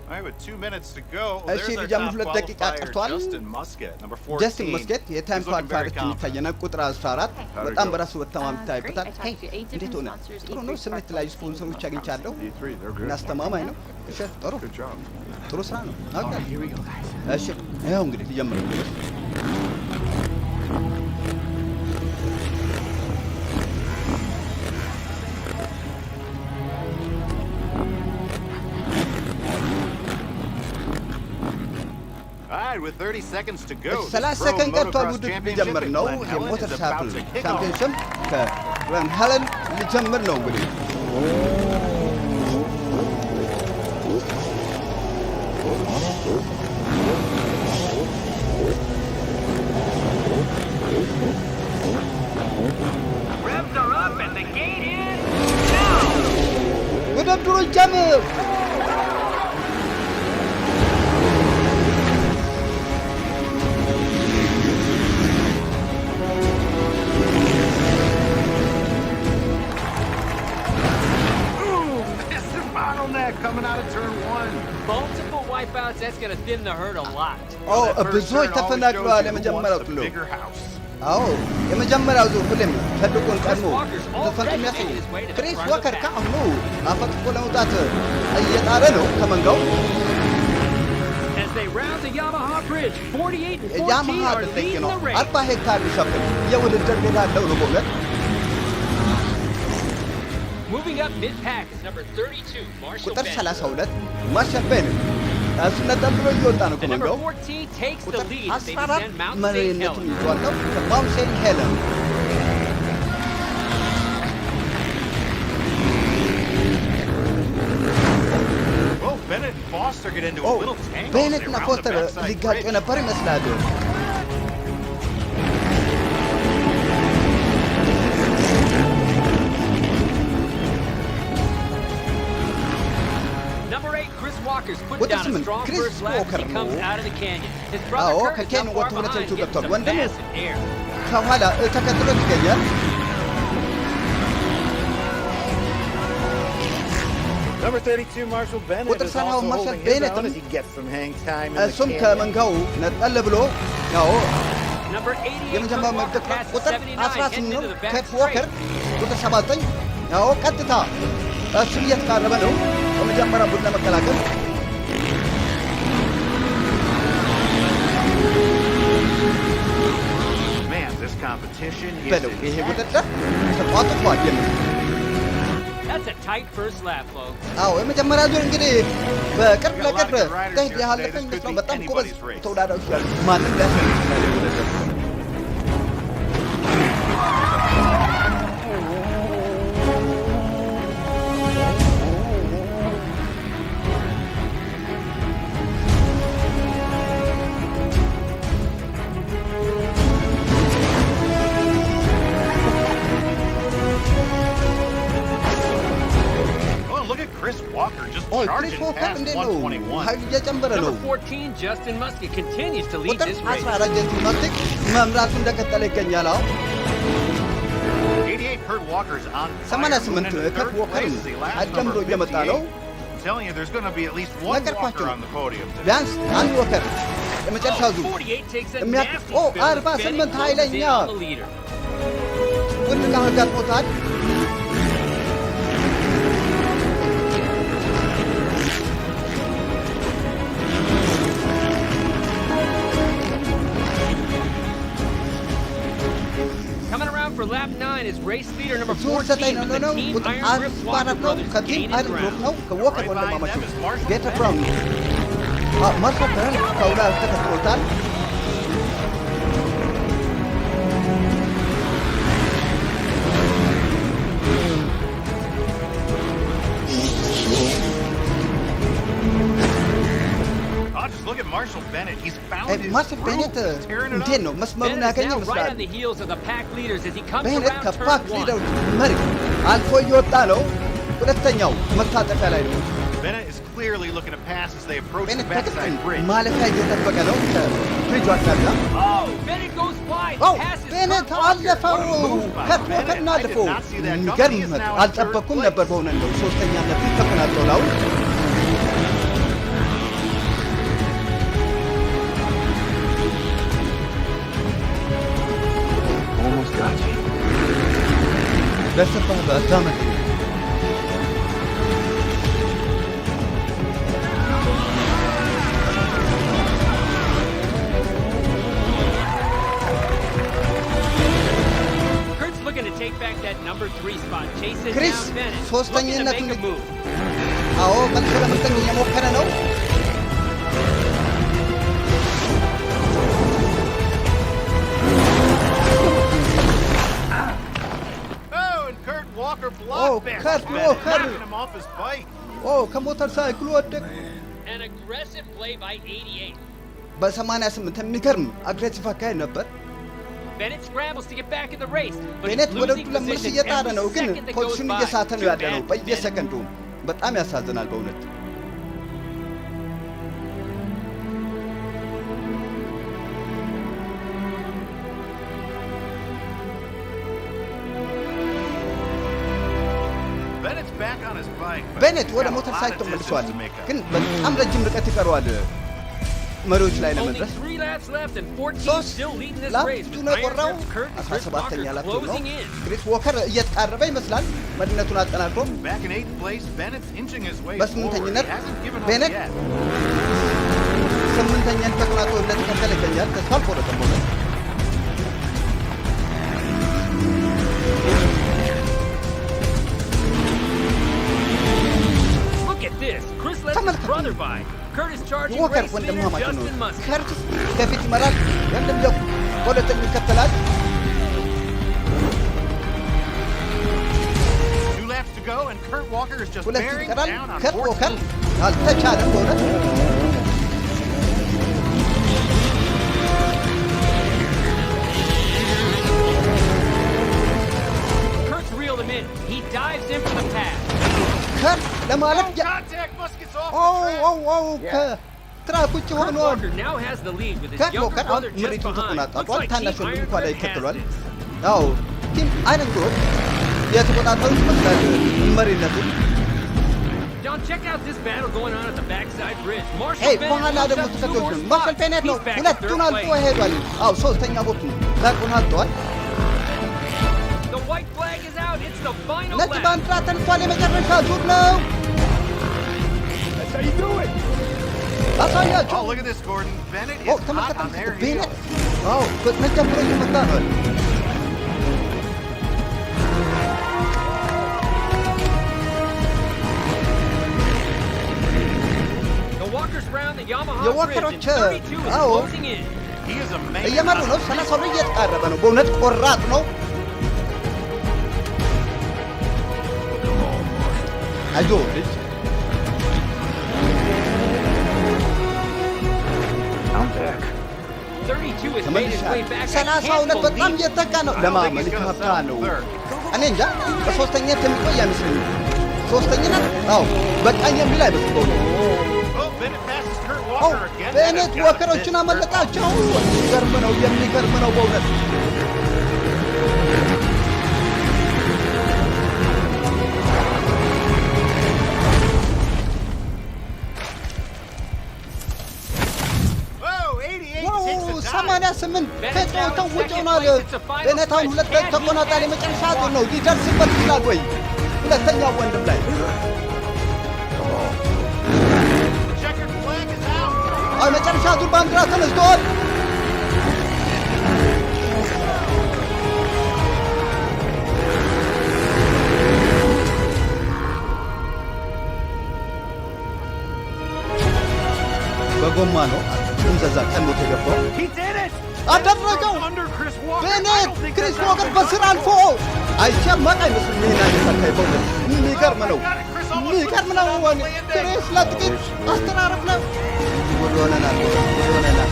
I have 2 minutes to go. እሺ ልጃም 2 ደቂቃ ቀርቷል ጀስቲን መስገድ የታይም ኳሊፋየር የሚታየና ቁጥር 14 በጣም በራሱ በተማም ታይበታል እንዴት ሆነ ጥሩ ነው ስሜት ላይ ስፖንሰሮች አግኝቻለሁ እናስተማማኝ ነው እሺ ጥሩ ስራ ነው እሺ ይኸው እንግዲህ ልጀምር With 30 seconds to go. 30 ሰከንድ ቀርቷል ውድድር ሊጀምር ነው የሞተር ሳይክል ቻምፒዮንሺፕ ከግላን ሄለን ሊጀምር ነው እንግዲህ Revs are up and the gate is down. ውድድሩ ጀምር coming out of turn 1. Multiple wipeouts, that's going to thin the herd a lot. Oh, ብዙዎች ተፈናቅለዋል የመጀመሪያው ጥሎ አዎ የመጀመሪያው ዙር ሁሌም ትልቁን ቀድሞ ተፈንጥሞ የሚያሳይ ክሪስ ዋከር ከአሁኑ አፈጥቆ ለመውጣት እየጣረ ነው ከመንጋው As they round the Yamaha bridge 48 ያማሃ ደቂ ነው 40 ሄክታር ሊሸፍን የውድድር ሜዳ አለው ነው በእውነት Moving up mid-pack is number 32, Marshall ቁጥር Bennett. 32 ማርሻል ቤኔት እሱ ነጠብሎ እየወጣ ነው And number ከመንጋው 14 takes the ቁጥር lead as they descend 14 Mount St. መሪነቱን Helens. ይዟል ነው ከማውንት ሴንት ሄለን Well, Bennett and Foster get into a little tangle. ቤኔት እና ፎስተር ሊጋጩ ነበር ይመስላል Number 8, Chris Walker's put What down does a it strong mean? Chris first lap as he Walker, comes no. out of the canyon. His Oh, brother Kurt okay, is Ken, not what far do you behind, want to getting do, some Doctor? massive air. ከኋላ ተከትሎ ይገኛል Number 32, Marshall Bennett, ቁጥር is also 30 ማርሻል holding his own ቤኔትም as he gets some hang time in the እሱም canyon. ከመንጋው ነጠል ብሎ ያው Number 88, የመጀመሪያው Chris Walker መድረክ passes ቁጥር 79, 18 heads ነው into the back ኬፕ straight. ዋከር ቁጥር 79 ያው ቀጥታ እሱም እየተቃረበ ነው ከመጀመሪያ ቡድን ለመቀላቀል Man, this competition is በለው ይሄ ውድድር ተቋጥቷል የምን That's a tight first lap, folks. አዎ የመጀመሪያ ዙር እንግዲህ በቅርብ ለቅርብ ተህድ ያለፈ ነው በጣም ጎበዝ ተወዳዳሪዎች ያሉ ማንም ሊያሸንፍ ይችላል ውድድር Chris Walker just Oh, charging Chris Walker past እንዴት ነው 121. ኃይል እየጨመረ ነው Number 14, Justin Muskie continues to lead ቁጥር this race. 14 ጀስቲን መስክ መምራቱ እንደቀጠለ ይገኛል አዎ 88 Kurt Walker's on fire. 88 ከርት ዋከር አጀምሮ እየመጣ ነው I'm telling you, there's going to be at least one ነገርኳችሁ Walker on the podium today. ቢያንስ አንድ ወከር የመጨረሻው ዙር 48 takes a የሚያክ nasty ኦ spin. 48 Bennett ኃይለኛ closes in on the leader. ውድ ካጋጥሞታል race leader number ዙር 14 9 with ነው the team ቁጥር Iron Grip 44 Walker ነው brothers ከቲም gaining አይረን ግሩፕ ground. ነው ከዎከር ወንድማማቾች ጌት ፍሮም ማርሻል በርነት ከውላ ተከትሎታል Look at Marshall Bennett. He's found his ማርሻል ቤኔት እንዴት ነው መስመሩን Bennett is ያገኘ now right ይመስላል on the heels of the pack leaders as he comes ቤኔት around ከፓክ turn 1. ሊደሮች መሪ አልፎ እየወጣ ነው ሁለተኛው መታጠፊያ ላይ ነው Bennett is clearly looking to pass as they approach the ቤኔት backside bridge. ማለፊያ እየጠበቀ ነው ከብሪጁ አቅራቢያ Oh, Bennett goes wide. Pass is ቤኔት Kurt Walker. አለፈው ከወከርና አልፈው የሚገርም አልጠበኩም ነበር በሆነ ነው ሶስተኛ ነበር ተቆናጠው ነው Almost got you. ደርሰባ በዛመት Kurt's looking to take back that number 3 spot. Chasing Chris, down Bennett. ሶስተኛነቱን Looking to make a move. አዎ መልሶ ለመጠቅ እየሞከረ ነው Oh, and Kurt Walker Oh, blocked Bennett, Kurt Walker. knocking him off his bike. ኦ ከሞተር ሳይክሉ ወደቅ An aggressive play by 88. በ88 የሚገርም አግሬሲቭ አካሄድ ነበር Bennett scrambles to get back in the race, but ቤኔት he's ወደ losing ዱላ መልስ position እየጣረ every ነው ግን second that goes ፖዚሽኑ by. እየሳተ ነው Too ያለ ነው bad for Bennett. በየሰከንዱ በጣም ያሳዝናል በእውነት Bennett's back on his bike. but ቤኔት he's ወደ got a ሞተር lot ሳይክል of ተመልሷል distance to make up. ግን በጣም ረጅም ርቀት ይቀረዋል መሪዎች ላይ Only ለመድረስ 3 laps left and 14 ሶስት still leading this race ላፕቱ with ነው Iron የቆራው Grip Kurt and Chris 17ኛ Walker ላፕቱ ነው closing in. ክሪስ ዎከር እየተቃረበ ይመስላል መሪነቱን አጠናክሮ Back in 8th place, Bennett's inching his way forward. He በስምንተኝነት hasn't given up ቤኔት yet. ስምንተኛን ተቆናጦ እንደተከተለ ይገኛል ተስፋ አልቆረጠም በእውነት Look at this. Chris left his brother by. Kurt is charging ዎከር race leader ወንድማማች ነው Justin Musk. ከርቲስ ከፊት ይመራል ወንድምየው ሁለተኛ ይከተላል 2 laps to go, and Kurt Walker is just ሁለት bearing ይቀራል down on ከርት ዎከር 14. አልተቻለም በእውነት Kurt's reeled him in. He dives in for the pass. ከርት ለማለፍ Contact, Musket's off ኦ the track. ኦ ኦ ከትራክ ውጭ Kurt ሆኖ Walker now has the lead with his ከርት younger ዎከር አሁን brother just ምሪቱን behind. Looks ተቆናጣጧል like ታናሽ Team ወንድሙ Iron ኋላ Grip has ይከተሏል this. አዎ ቲም አይረን ግሩፕ የተቆጣጠሩት ይመስላል መሪነቱን John, check out this battle going on at the backside bridge. Marshall ሄይ Bennett በኋላ moves ደግሞ up 2 ተከታዮች more ነው ማርሻል spots. ቤኔት ነው He's back in ሁለቱን third አልፎ place. ሄዷል አዎ ሶስተኛ ቦቱ ተቆናጠዋል The white flag is out. It's the final ነጭ lap. ባንዲራ ተነስቷል የመጨረሻ ዙር ነው That's how you do it. አሳያቸው Oh, look at this, Gordon. Bennett is ኦ hot ተመልከተ on their ቤኔት heels. አዎ ፍጥነት ጀምሮ እየመጣ ነው The Walkers round the Yamaha bridge, and የዎከሮች 32 is አዎ closing in. He is a man. እየመሩ ነው 32 እየተቃረበ ነው በእውነት ቆራጥ ነው አይዞህ ልጅ I'm back. 32 has made his way back. I ሰላሳ can't ሁለት በጣም believe እየተጠጋ ነው ለማመን ይከብዳ ነው እኔ እንጃ በሶስተኛ የሚቆይ አይመስለኝም ሶስተኛነት አዎ በቃኝ የሚል አይመስልም በእውነት Oh, Bennett passes Kurt ኦ Walker again. ቤኔት Bennett's got ወከሮችን this. አመለጣቸው የሚገርም ነው በእውነት Oh, 88 ዋው takes a dive. 88 ከጨዋታው ውጭ ሆኗል ቤኔት አሁን ሁለት ተቆናጣል የመጨረሻ ዙር ነው ሊደርስበት ይችላል ወይ ሁለተኛው ወንድም ላይ Checkered flag is out. አሁን የመጨረሻ ዙር ባንዲራ ተነስቷል በጎማ ነው እንዘዛ ቀኖት የገባው አደረገው። ቤኔት ክሪስ ዎከር በስር አልፎ አይሸመቅ አይመስልም። ይሄን አይተካይበው የሚገርም ነው፣ የሚገርም ነው። ክሪስ ለጥቂት አስተራረፍ ነው። ጉድ ሆነናል፣ ጉድ ሆነናል።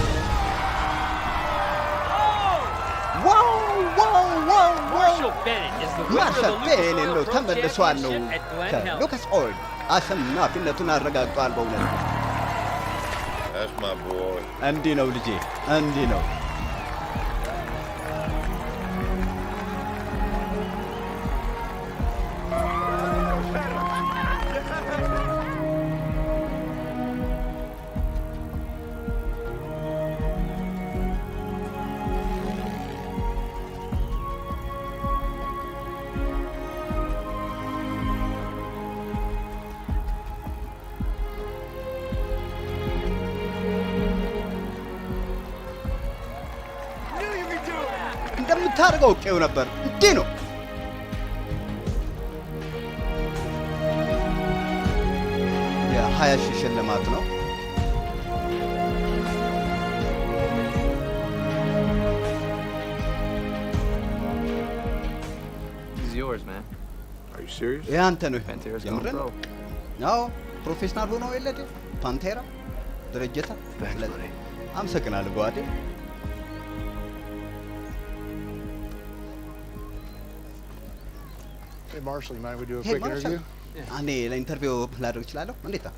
ማርሻል ቤኔት ነው ተመልሷል ነው ከሉካስ ኦይል አሸናፊነቱን አረጋግጧል። በእውነት እንዲህ ነው ልጄ፣ እንዲህ ነው። እንደምታደርገው ቄው ነበር። እንዲህ ነው የ20,000 ሽልማት ነው። ያንተ ነው። የምር ነው። አዎ ፕሮፌሽናል ሆኖ የለደ ፓንቴራ ድርጅታ። አመሰግናለሁ ጓዴ። Hey Marshall, you mind we do a quick interview? እኔ ለኢንተርቪው ላደርግ እችላለሁ? እንዴት ነው?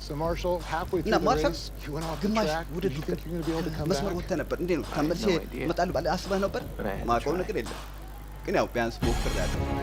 So Marshall, halfway through the race, you went off the track. Did you think you were going to be able to come መስመር ወጥተህ ነበር። እንዴት ነው ተመልሼ እመጣለሁ ባለ አስበህ ነበር? ማውቀው ነገር የለም ግን ያው ቢያንስ ሞክሬያለሁ።